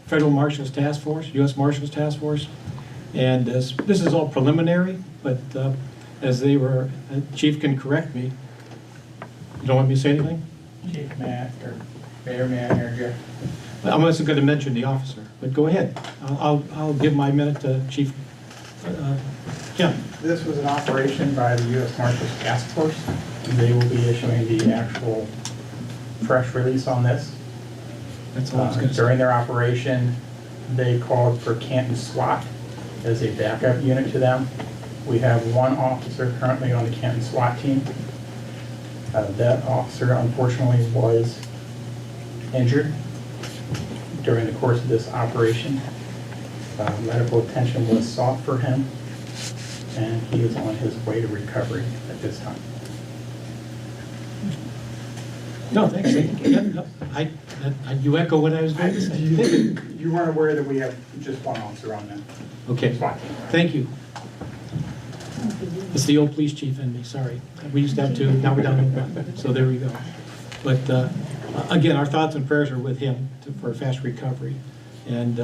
Federal Marshals Task Force, U.S. Marshals Task Force. And this is all preliminary, but as they were, Chief can correct me. You don't want me to say anything? Chief Matt or Mayor Manager. I'm also going to mention the officer, but go ahead. I'll give my minute to Chief Kim. This was an operation by the U.S. Marshals Task Force. They will be issuing the actual press release on this. That's all I was going to say. During their operation, they called for Canton SWAT as a backup unit to them. We have one officer currently on the Canton SWAT team. That officer unfortunately was injured during the course of this operation. Medical attention was sought for him, and he is on his way to recovery at this time. No, thanks. You echo what I was going to say. You weren't aware that we have just one officer on that. Okay, SWAT team. thank you. It's the old police chief in me, sorry. We used to have two, now we're down to one, so there we go. But again, our thoughts and prayers are with him for a fast recovery. And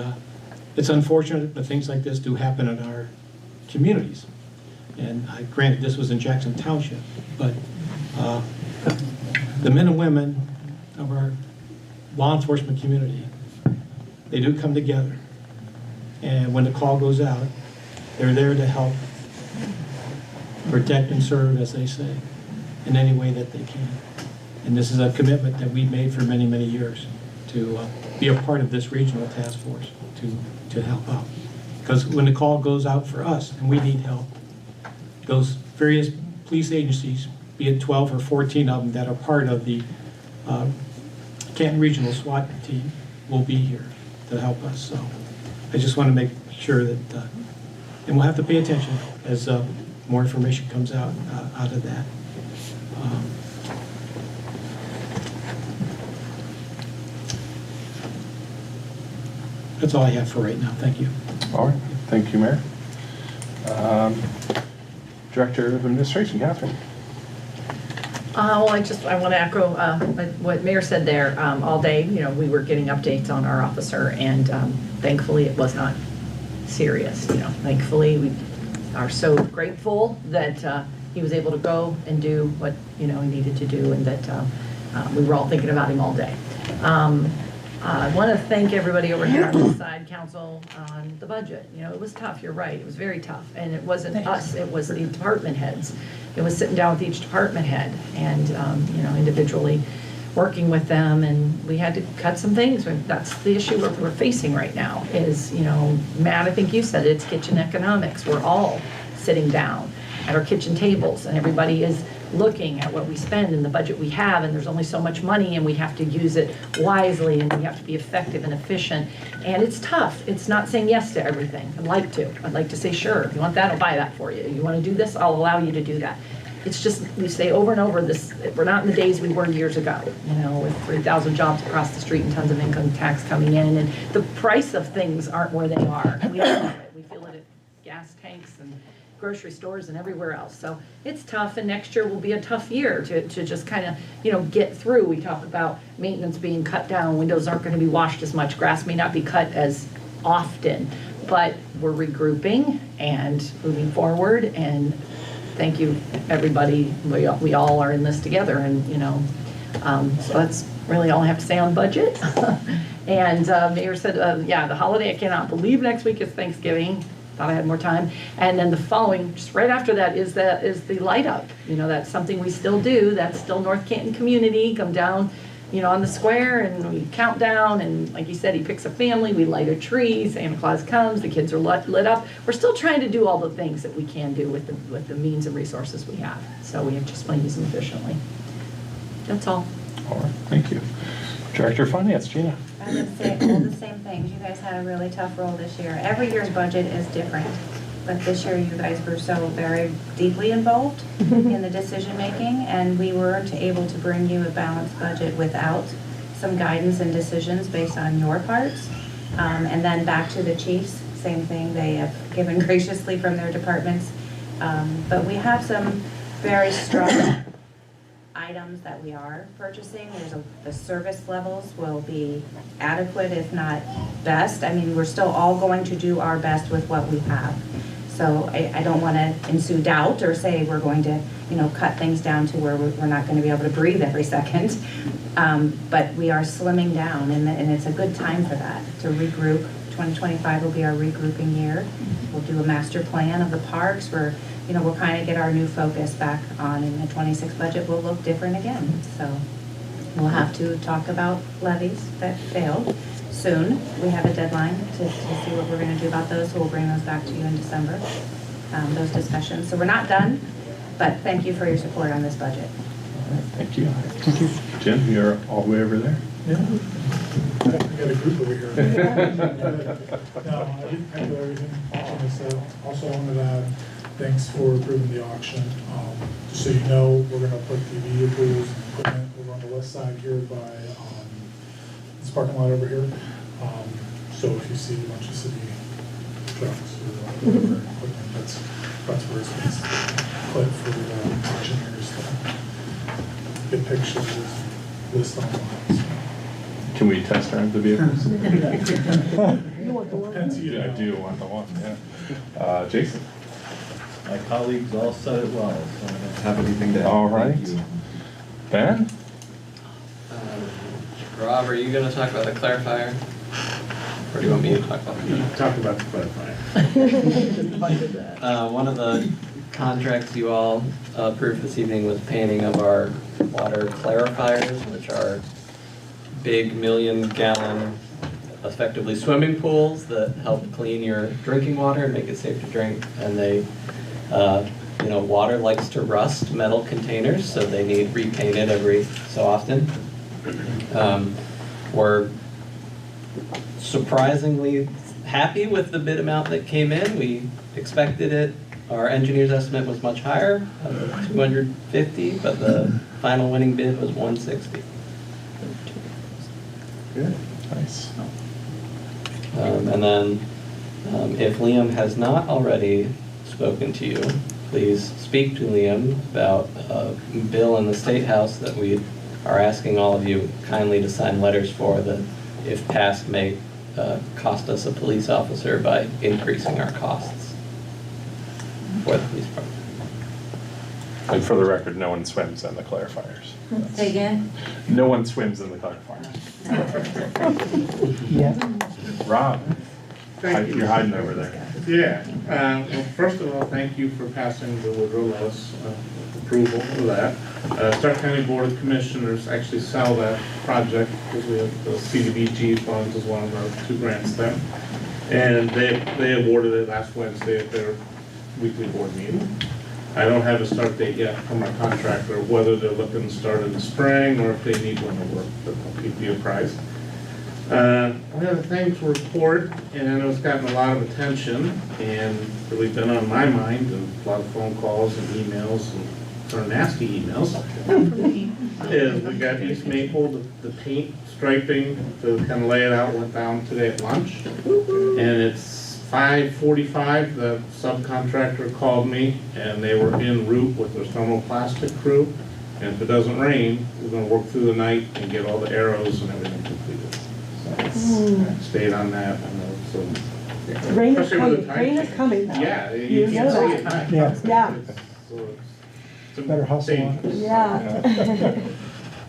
it's unfortunate, but things like this do happen in our communities. And granted, this was in Jackson Township, but the men and women of our law enforcement community, they do come together. And when the call goes out, they're there to help protect and serve, as they say, in any way that they can. And this is a commitment that we've made for many, many years to be a part of this regional task force to help out. Because when the call goes out for us and we need help, those various police agencies, be it 12 or 14 of them that are part of the Canton Regional SWAT team, will be here to help us. So I just want to make sure that, and we'll have to pay attention as more information comes out of that. That's all I have for right now. Thank you. All right, thank you, Mayor. Director of Administration, Catherine. Well, I want to echo what Mayor said there. All day, we were getting updates on our officer, and thankfully it was not serious. Thankfully we are so grateful that he was able to go and do what he needed to do, and that we were all thinking about him all day. I want to thank everybody over here on this side, council, on the budget. It was tough, you're right, it was very tough. And it wasn't us, it was the department heads. It was sitting down with each department head and, individually working with them, and we had to cut some things. That's the issue we're facing right now is, Matt, I think you said it's kitchen economics. We're all sitting down at our kitchen tables, and everybody is looking at what we spend and the budget we have, and there's only so much money, and we have to use it wisely, and we have to be effective and efficient. And it's tough. It's not saying yes to everything. I'd like to say, sure, if you want that, I'll buy that for you. You want to do this, I'll allow you to do that. It's just, we say over and over, this, we're not in the days we were years ago, you know, with 3,000 jobs across the street and tons of income tax coming in, and the price of things aren't where they are. We don't know it. We feel it at gas tanks and grocery stores and everywhere else. So it's tough, and next year will be a tough year to just kind of, you know, get through. We talk about maintenance being cut down, windows aren't going to be washed as much, grass may not be cut as often, but we're regrouping and moving forward, and thank you, everybody. We all are in this together, and, you know, so that's really all I have to say on budget. And Mayor said, yeah, the holiday, I cannot believe next week is Thanksgiving. Thought I had more time. And then the following, just right after that, is the light up. You know, that's something we still do. That's still North Canton community. Come down, you know, on the square, and we count down, and like you said, he picks a family, we light a tree, Santa Claus comes, the kids are lit up. We're still trying to do all the things that we can do with the means and resources we have. So we just want to use them efficiently. That's all. All right, thank you. Director of Finance, Gina. I would say all the same things. You guys had a really tough role this year. Every year's budget is different, but this year you guys were so very deeply involved in the decision making, and we weren't able to bring you a balanced budget without some guidance and decisions based on your parts. And then back to the chiefs, same thing. They have given graciously from their departments, but we have some very strong items that we are purchasing. The service levels will be adequate, if not best. I mean, we're still all going to do our best with what we have. So I don't want to ensue doubt or say we're going to, you know, cut things down to where we're not going to be able to breathe every second. But we are slimming down, and it's a good time for that, to regroup. 2025 will be our regrouping year. We'll do a master plan of the parks where, you know, we'll kind of get our new focus back on, and the 26 budget will look different again. So we'll have to talk about levies that failed soon. We have a deadline to see what we're going to do about those, so we'll bring those back to you in December, those discussions. So we're not done, but thank you for your support on this budget. Thank you. Thank you. Jim, you're all the way over there? Yeah. I got a group over here. No, I didn't echo everything Gina said. Also, I wanted to add, thanks for approving the auction. Just so you know, we're going to put the vehicles and equipment over on the west side here by this parking lot over here. So if you see a bunch of city trucks or whatever equipment, that's where it's been put for the auctioneers to get pictures, list online. So. Can we test drive the vehicles? You want the one? I do want the one, yeah. Jason? My colleagues all said it well, so I don't have anything to add. All right. Thank you. Ben? Rob, are you going to talk about the clarifier? Or do you want me to talk about it? Talk about the clarifier. One of the contracts you all approved this evening was painting of our water clarifiers, which are big million-gallon, effectively swimming pools that help clean your drinking water and make it safe to drink. And they, you know, water likes to rust metal containers, so they need repainted every so often. We're surprisingly happy with the bid amount that came in. We expected it. Our engineer's estimate was much higher, 250, but the final winning bid was 160. Good. Nice. And then, if Liam has not already spoken to you, please speak to Liam about a bill in the State House that we are asking all of you kindly to sign letters for, that, if passed, may cost us a police officer by increasing our costs for the police department. And for the record, no one swims in the clarifiers. Say again? No one swims in the clarifiers. Yeah. Rob? Thank you. You're hiding over there. Yeah, well, first of all, thank you for passing the Woodrow Lewis approval of that. Stark County Board of Commissioners actually sell that project because we have the CDBG funds as one of our 2 grants there. And they awarded it last Wednesday at their weekly board meeting. I don't have a start date yet from our contractor, whether they're looking to start in the spring or if they need one to work, but I'll keep you apprised. We have a thing to report, and I know it's gotten a lot of attention and really been on my mind, and a lot of phone calls and emails and sort of nasty emails. Is we got East Maple, the paint striping, to kind of lay it out, went down today at lunch. And it's 5:45, the subcontractor called me, and they were en route with their thermoplastic crew. And if it doesn't rain, we're gonna work through the night and get all the arrows and everything completed. So, stayed on that, I know, so. Rain is especially with coming, the time rain is change. coming now. Yeah, you You can't know see that. it now. Yeah. Yeah. It's Better hustle on it. dangerous. Yeah.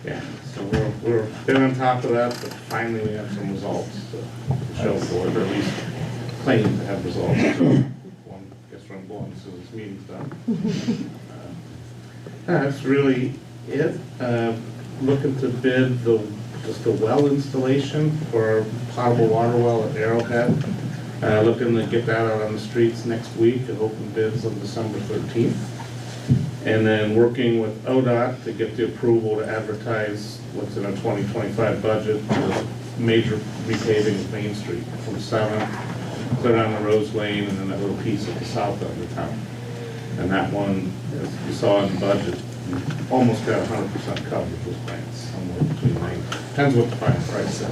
Yeah, so we're been on top of that, but finally we have some results to show for it, or at least claim to have results. So, guess where I'm going, so this meeting's done. That's really it. Looking to bid just the well installation for our potable water well at Arrowhead. Looking to get that out on the streets next week and open bids on December 13th. And then working with ODOT to get the approval to advertise what's in our 2025 budget for major repaving of Main Street from 7th, clear down the Rose Lane, and then that little piece at the south end of town. And that one, as you saw in the budget, we almost got 100% coverage with grants, somewhere between 90. Depends what the final price is.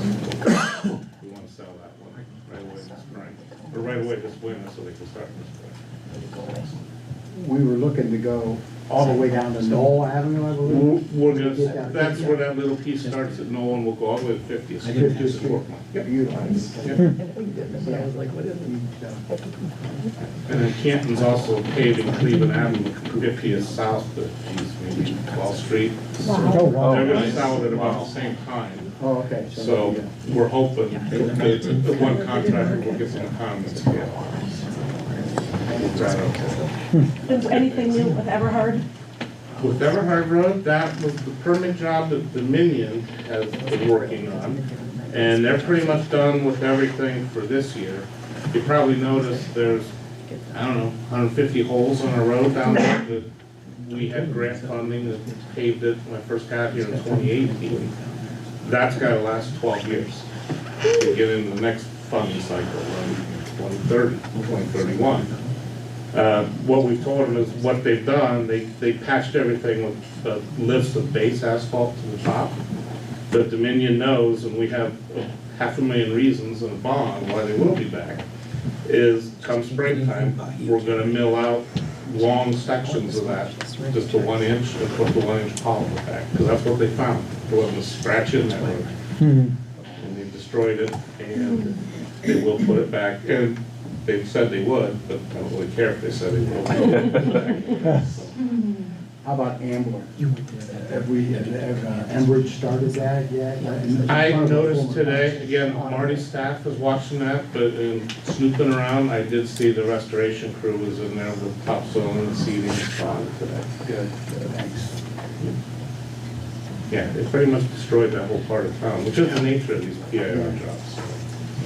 We want to sell that one right away this spring, or right away this winter, so they can start this spring. We were looking to go all the way down to Knoll Avenue, I believe. We'll just, that's where that little piece starts at Knoll, and we'll go all the way to 50th Street. 50th Street. Yep. Beautiful. And then Canton's also paving Cleveland Avenue, 50th South, but geez, maybe 12th Street. Oh, wow. They're gonna sell it at about the same time. Oh, okay. So we're hoping that the one contractor will get some economies of scale. Is anything new with Everhard? With Everhard Road, that was the permit job that Dominion has been working on. And they're pretty much done with everything for this year. You probably noticed there's, I don't know, 150 holes on our road down there that we had grant funding that paved it when I first got here in 2018. That's gotta last 12 years to get into the next funding cycle in 2030, 2031. What we've told them is what they've done, they patched everything with lifts of base asphalt to the top. But Dominion knows, and we have 500,000 reasons in a bond why they will be back, is come springtime, we're gonna mill out long sections of that, just to 1 inch, and put the 1 inch polymer back, because that's what they found. There wasn't a scratch in that road. And they destroyed it, and they will put it back. And they said they would, but I don't really care if they said they will. How about Ambler? Have Enbridge started that yet? I noticed today, again, Marty's staff is watching that, but in snooping around, I did see the restoration crew was in there with topsoil and seeding and spot today. Good, thanks. Yeah, they pretty much destroyed that whole part of town, which is the nature of these PIR jobs.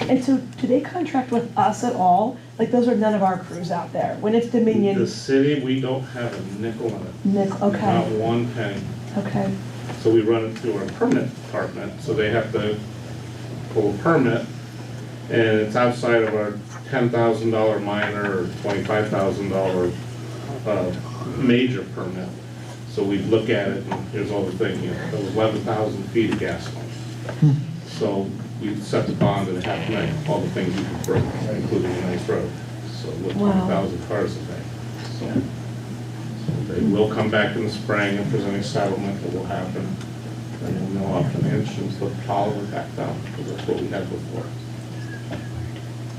And so do they contract with us at all? Like those are none of our crews out there. When it's Dominion. The city, we don't have a nickel in it. Okay. Not 1 penny. Okay. So we run it through our permit department, so they have to pull a permit, and it's outside of our $10,000 minor or $25,000 major permit. So we look at it, and here's all the things, it was 11,000 feet of gas line. So we set the bond at $500,000, all the things you can break, including a nice road. So with 20,000 cars a day. So they will come back in the spring if there's any settlement that will happen. Then we'll know up an inch and put the polymer back down, because that's what we had before.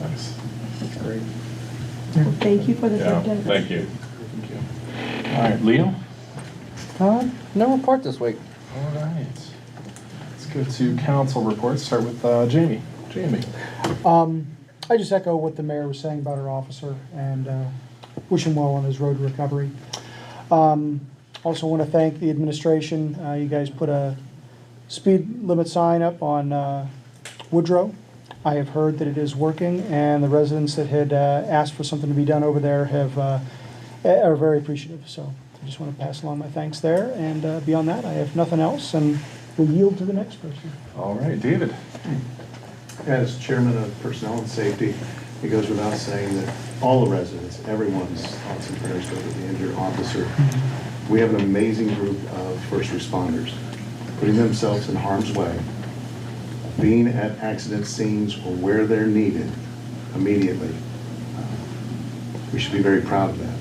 Nice. That's great. Well, thank you for the Yeah, update. thank you. All right, Leo? No report this week. All right. Let's go to council reports. Start with Jamie. Jamie. I just echo what the mayor was saying about our officer and wish him well on his road to recovery. Also want to thank the administration. You guys put a speed limit sign up on Woodrow. I have heard that it is working, and the residents that had asked for something to be done over there have are very appreciative. So I just want to pass along my thanks there. And beyond that, I have nothing else, and we'll yield to the next person. All right, David. As chairman of personnel and safety, it goes without saying that all the residents, everyone's thoughts and prayers go to the injured officer. We have an amazing group of first responders, putting themselves in harm's way, being at accident scenes or where they're needed immediately. We should be very proud of that.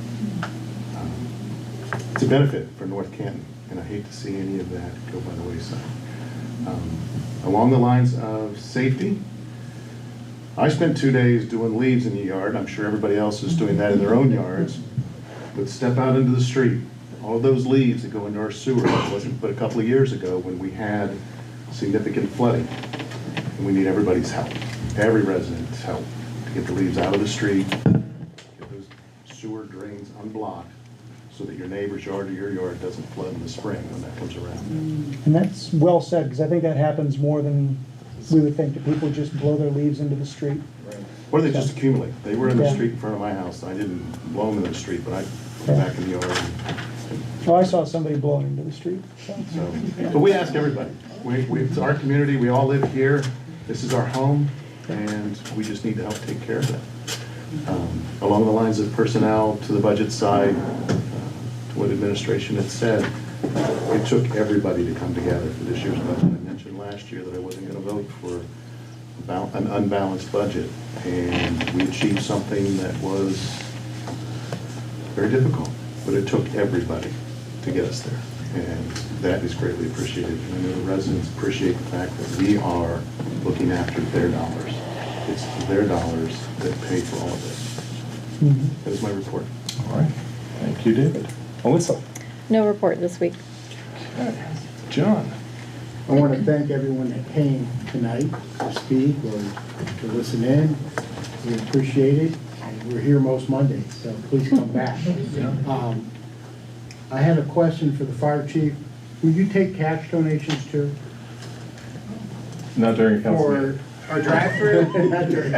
It's a benefit for North Canton, and I hate to see any of that go by the wayside. Along the lines of safety, I spent 2 days doing leaves in the yard. I'm sure everybody else is doing that in their own yards. But step out into the street. All of those leaves that go into our sewer, it wasn't but a couple of years ago when we had significant flooding. And we need everybody's help, every resident's help, to get the leaves out of the street, get those sewer drains unblocked, so that your neighbor's yard or your yard doesn't flood in the spring when that comes around. And that's well said, because I think that happens more than we would think, that people just blow their leaves into the street. Or they just accumulate. They were in the Yeah. street in front of my house. I didn't blow them in the street, but I put them back in the yard. Oh, I saw somebody blowing into the street. So. But we ask everybody. It's our community. We all live here. This is our home, and we just need to help take care of that. Along the lines of personnel, to the budget side, to what administration had said, it took everybody to come together for this year's budget. I mentioned last year that I wasn't going to vote for an unbalanced budget, and we achieved something that was very difficult, but it took everybody to get us there, and that is greatly appreciated. And I know the residents appreciate the fact that we are looking after their dollars. It's their dollars that pay for all of this. That is my report. All right. Thank you, David. Alyssa. No report this week. Okay. John. I want to thank everyone that came tonight to speak or to listen in. We appreciate it. And we're here most Mondays, so please come back. I had a question for the fire chief. Would you take cash donations too? Not during council meeting. For our drive-through? Not during-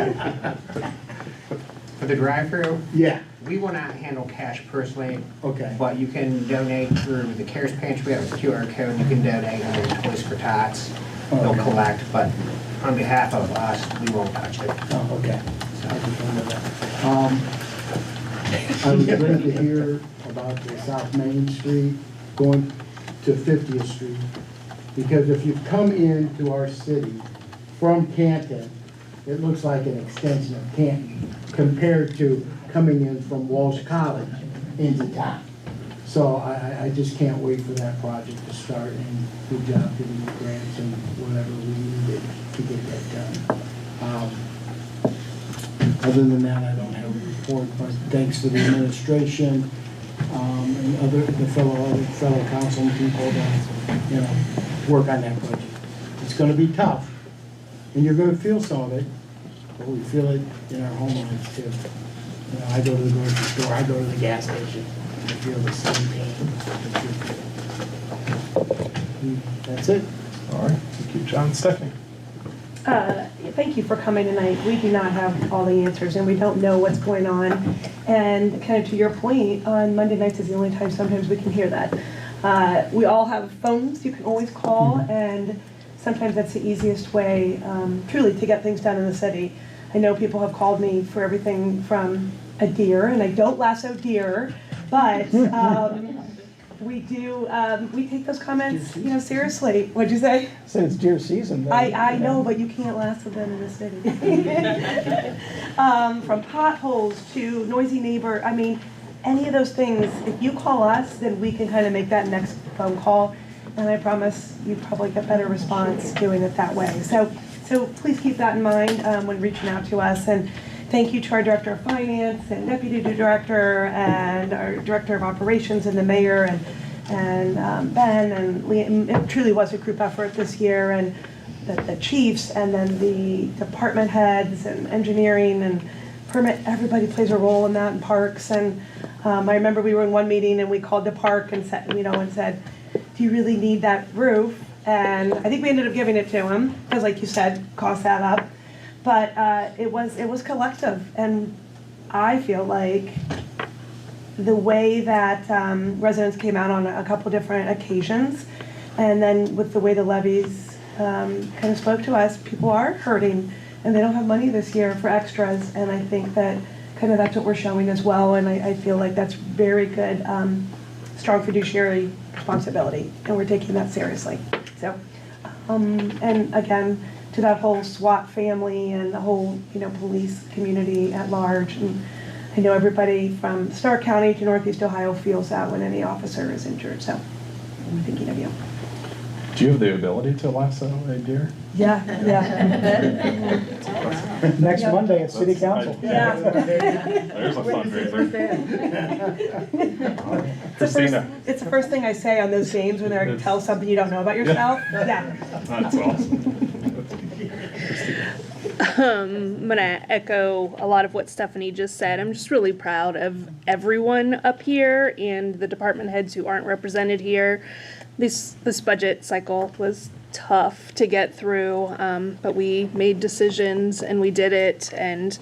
For the drive-through? Yeah. We will not handle cash personally. Okay. But you can donate through the CARES Pantry. We have a QR code. You can donate under Toys for Tots. They'll Okay. collect, but on behalf of us, we won't touch it. Oh, okay. I just wondered that. I was glad to hear about the South Main Street going to 50th Street. Because if you come into our city from Canton, it looks like an extension of Canton compared to coming in from Walsh College into town. So I just can't wait for that project to start, and good job getting the grants and whatever we needed to get that done. Other than that, I don't have a report, but thanks to the administration and the fellow council people that, work on that budget. It's gonna be tough, and you're gonna feel some of it, but we feel it in our home lives too. I go to the grocery store, I go to the gas station, I feel the same pain. That's it. All right. Thank you, John. Stephanie. Thank you for coming tonight. We do not have all the answers, and we don't know what's going on. And kind of to your point, on Monday nights is the only time sometimes we can hear that. We all have phones you can always call, and sometimes that's the easiest way, truly, to get things done in the city. I know people have called me for everything from a deer, and I don't lasso deer, but we do, we take those comments, seriously. What'd you say? I said it's deer season. I know, but you can't lasso them in the city. From potholes to noisy neighbor, any of those things, if you call us, then we can kind of make that next phone call. And I promise you probably get better response doing it that way. So please keep that in mind when reaching out to us. And thank you to our Director of Finance and Deputy Director and our Director of Operations and the Mayor and Ben and Liam. It truly was a group effort this year, and the chiefs and then the department heads and engineering and permit. Everybody plays a role in that, in parks. And I remember we were in one meeting and we called the park and said, do you really need that roof? And I think we ended up giving it to him, because like you said, cost that up. But it was collective, and I feel like the way that residents came out on a couple different occasions, and then with the way the levies kind of spoke to us, people are hurting, and they don't have money this year for extras, and I think that kind of that's what we're showing as well, and I feel like that's very good, strong fiduciary responsibility, and we're taking that seriously. So, and again, to that whole SWAT family and the whole, police community at large, and I know everybody from Stark County to Northeast Ohio feels that when any officer is injured, so I'm thinking of you. Do you have the ability to lasso a deer? Yeah. Next Monday at City Council. Yeah. There's a fundraiser. Christina. It's the first thing I say on those games when they're tell something you don't know about yourself. Yeah. That's awesome. I'm going to echo a lot of what Stephanie just said. I'm just really proud of everyone up here and the department heads who aren't represented here. This budget cycle was tough to get through, but we made decisions and we did it, and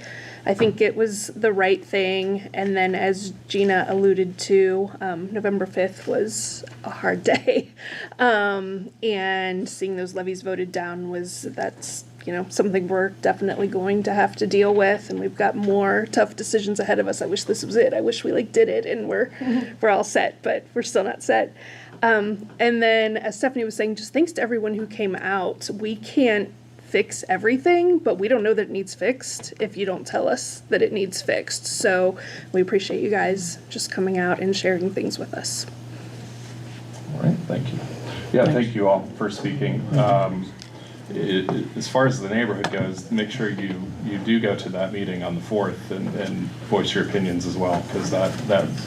I think it was the right thing. And then, as Gina alluded to, November 5th was a hard day, and seeing those levies voted down that's something we're definitely going to have to deal with, and we've got more tough decisions ahead of us. I wish this was it. I wish we did it and we're all set, but we're still not set. And then, as Stephanie was saying, just thanks to everyone who came out. We can't fix everything, but we don't know that it needs fixed if you don't tell us that it needs fixed. So we appreciate you guys just coming out and sharing things with us. All right, thank you. Yeah, thank you all for speaking. As far as the neighborhood goes, make sure you do go to that meeting on the 4th and voice your opinions as well, because that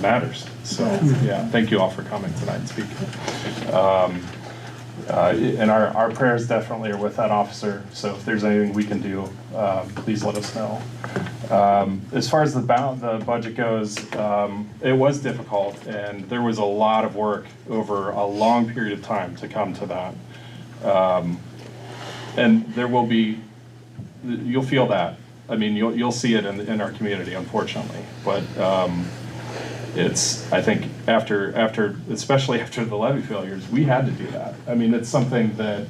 matters. So yeah, thank you all for coming tonight and speaking. And our prayers definitely are with that officer. So if there's anything we can do, please let us know. As far as the budget goes, it was difficult, and there was a lot of work over a long period of time to come to that. And there will be, you'll feel that. I mean, you'll see it in our community, unfortunately. But I think especially after the levy failures, we had to do that. I mean, it's something that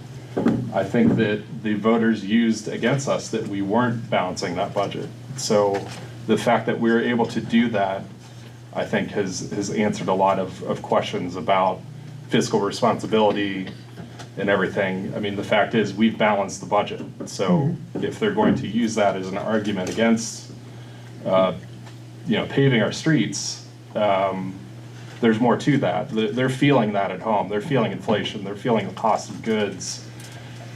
I think that the voters used against us, that we weren't balancing that budget. So the fact that we were able to do that, I think has answered a lot of questions about fiscal responsibility and everything. I mean, the fact is we've balanced the budget. So if they're going to use that as an argument against, paving our streets, there's more to that. They're feeling that at home. They're feeling inflation. They're feeling the cost of goods.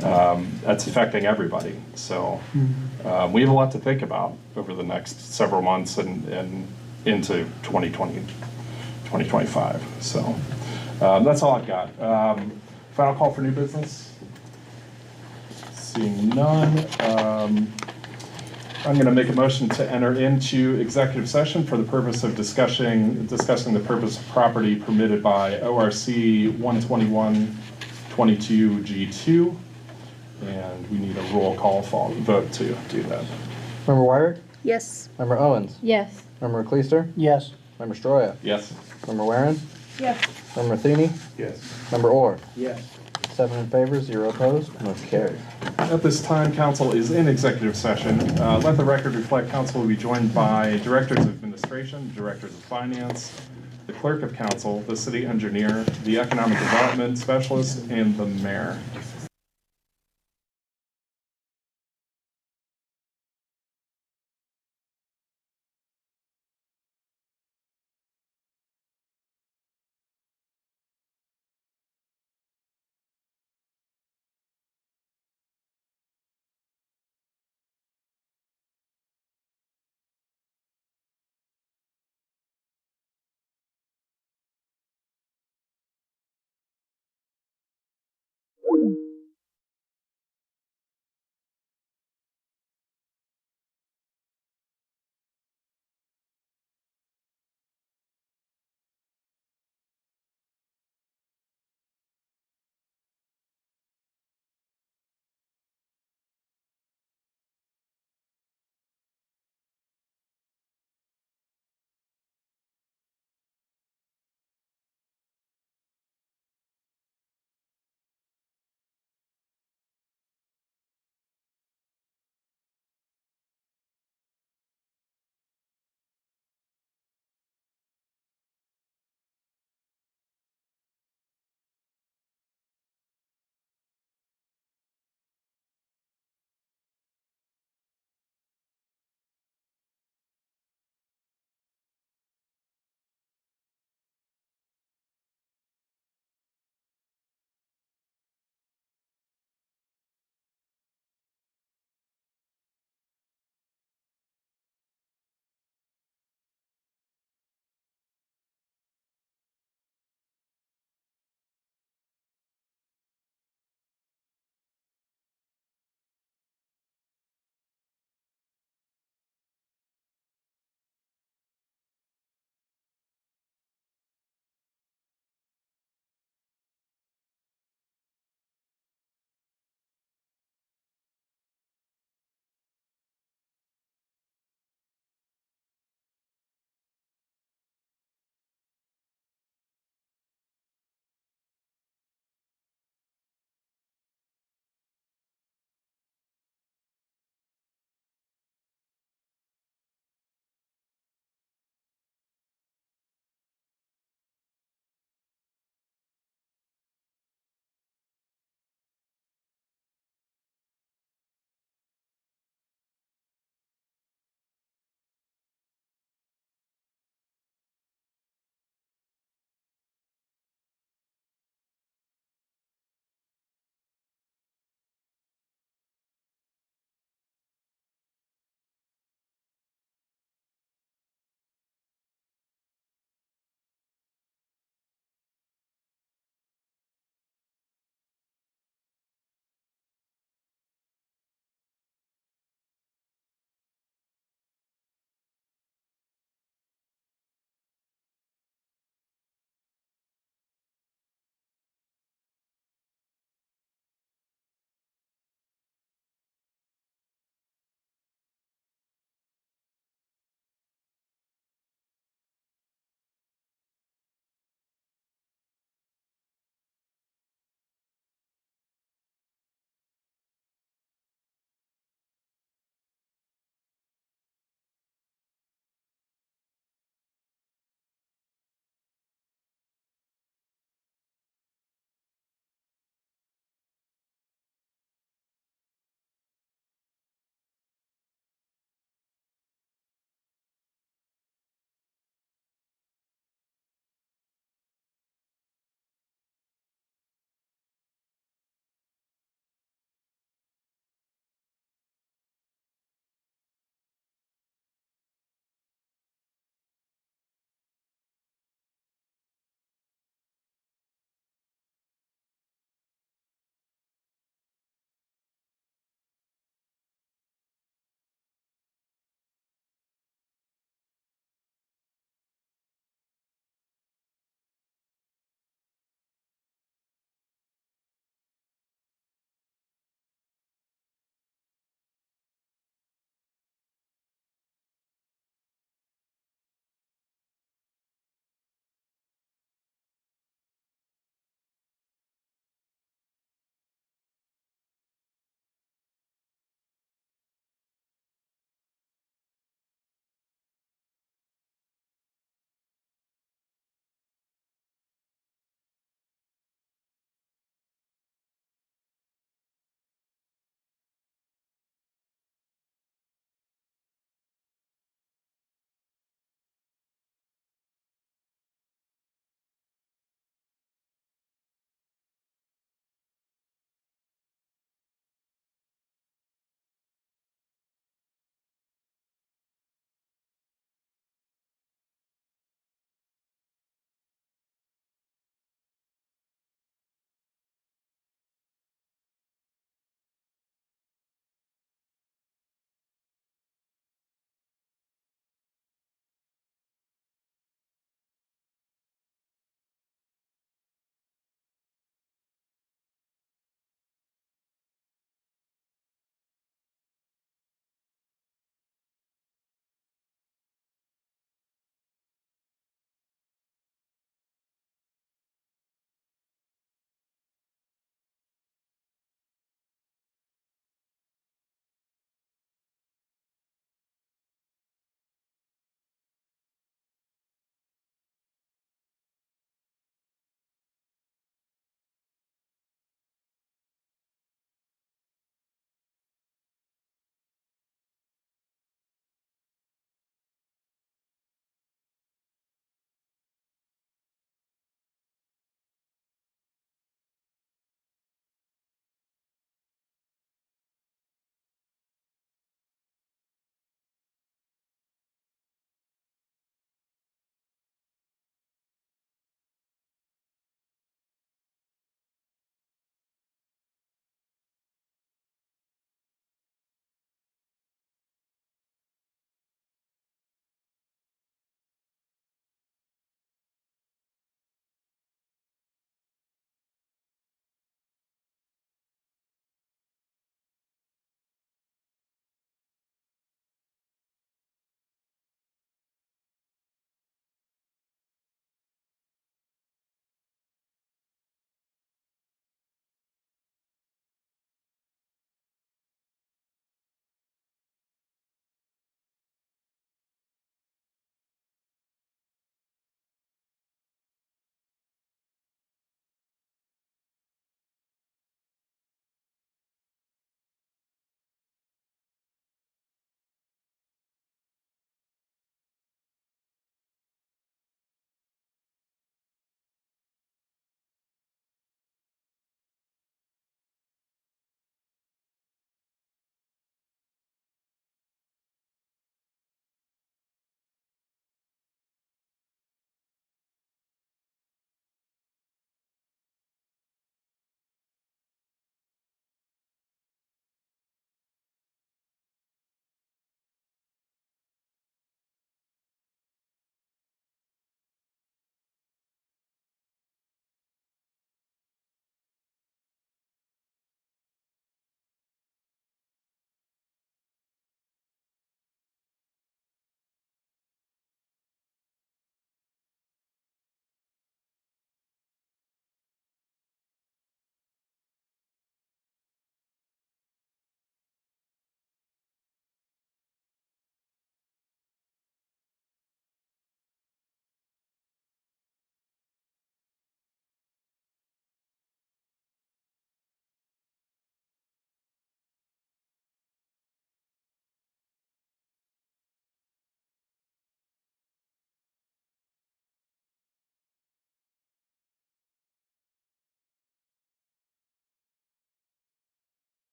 That's affecting everybody. So we have a lot to think about over the next several months and into 2020, 2025. So that's all I've got. Final call for new business. Seeing none. I'm going to make a motion to enter into executive session for the purpose of discussing the purpose of property permitted by ORC 121-22G2. And we need a roll call vote to do that. Member Wyrick? Yes. Member Owens? Yes. Member Cleister? Yes. Member Stroya? Yes. Member Warren? Yes. Member Thiene? Yes. Member Orr? Yes. 7 in favor, 0 opposed, motion carries. At this time, council is in executive session. Let the record reflect council will be joined by directors of administration, directors of finance, the clerk of council, the city engineer, the economic development specialist, and the mayor.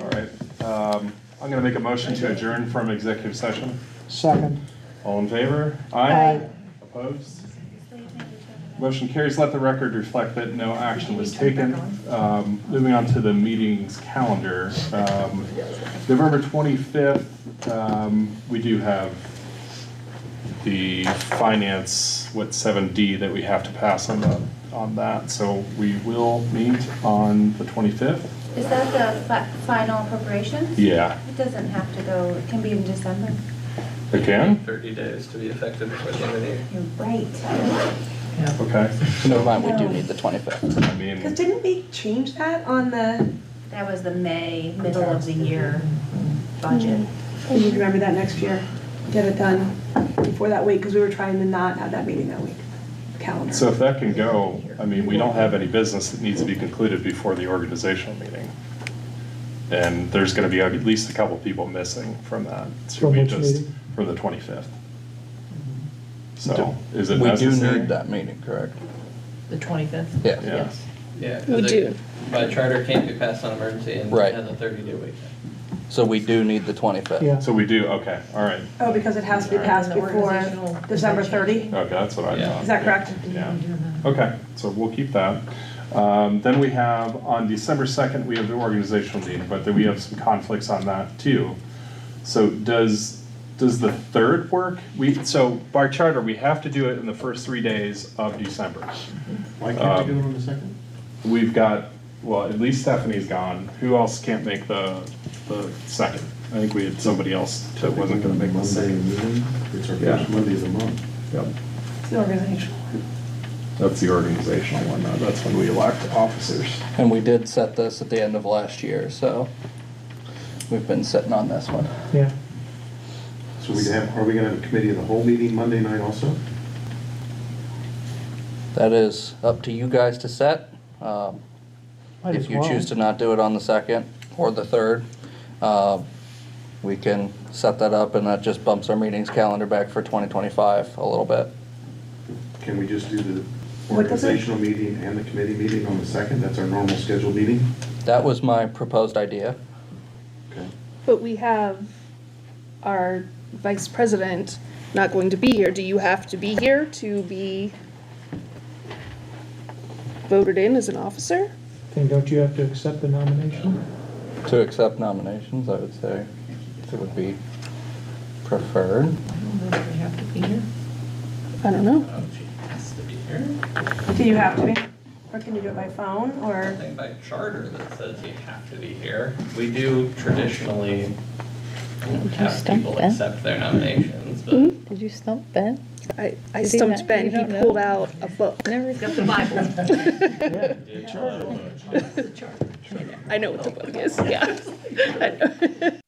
All right. I'm going to make a motion to adjourn from executive session. Second. All in favor? Aye. Opposed? Motion carries. Let the record reflect that no action was taken. Moving on to the meeting's calendar. November 25th, we do have the finance, 7D that we have to pass on that. So we will meet on the 25th. Is that the final appropriations? Yeah. It doesn't have to go, it can be in December. Again? 30 days to be effective before the end of the year. You're right. Okay. Never mind, we do need the 25th. I mean, Because didn't we change that on the, That was the middle of the year budget. we need to remember that next year, get it done before that week, because we were trying to not have that meeting that week, calendar. so if that can go, I mean, we don't have any business that needs to be concluded before the organizational meeting. And there's going to be at least a couple people missing from that. Should From we which just meeting? For the 25th. So is it We do necessary? need that meeting, correct? The 25th? Yeah. Yeah. Yeah, We 'cause do. it, by charter, can't be passed on emergency and Right. has a 30-day wait. So we do need the 25th. Yeah. So we do, okay, all right. Oh, because it has to be passed And the before organizational- December 30? Okay, that's what I Yeah. thought. Is that correct? Yeah. Okay, so we'll keep that. Then we have, on December 2nd, we have the organizational meeting, but then we have some conflicts on that too. So does the third work? So by charter, we have to do it in the first 3 days of December. Why can't we do it on the second? We've got, well, at least Stephanie's gone. Who else can't make the second? I think we had somebody else that wasn't gonna make the Monday second. meeting, it's our Yeah. first Monday of the month. Yep. It's the organizational. That's the organizational one, that's when we elect officers. And we did set this at the end of last year, so we've been sitting on this one. Yeah. So are we gonna have a committee of the whole meeting Monday night also? That is up to you guys to set. Might If as you well. choose to not do it on the 2nd or the 3rd, we can set that up and that just bumps our meetings calendar back for 2025 a little bit. Can we just do the What does it- organizational meeting and the committee meeting on the second? That's our normal scheduled meeting? That was my proposed idea. Okay. But we have our vice president not going to be here. Do you have to be here to be voted in as an officer? Then don't you have to accept the nomination? To accept nominations, I would say it would be preferred. I don't know if we have to be here. I don't know. She has to be here. Do you have to be? Or can you do it by phone, or? Nothing by charter that says you have to be here. We do traditionally have people accept their nominations, but Did you stump Ben? I Did he stumped not? Ben. You He don't know? pulled out a book. Never Got the Bible. I know what the book is, yeah. I know.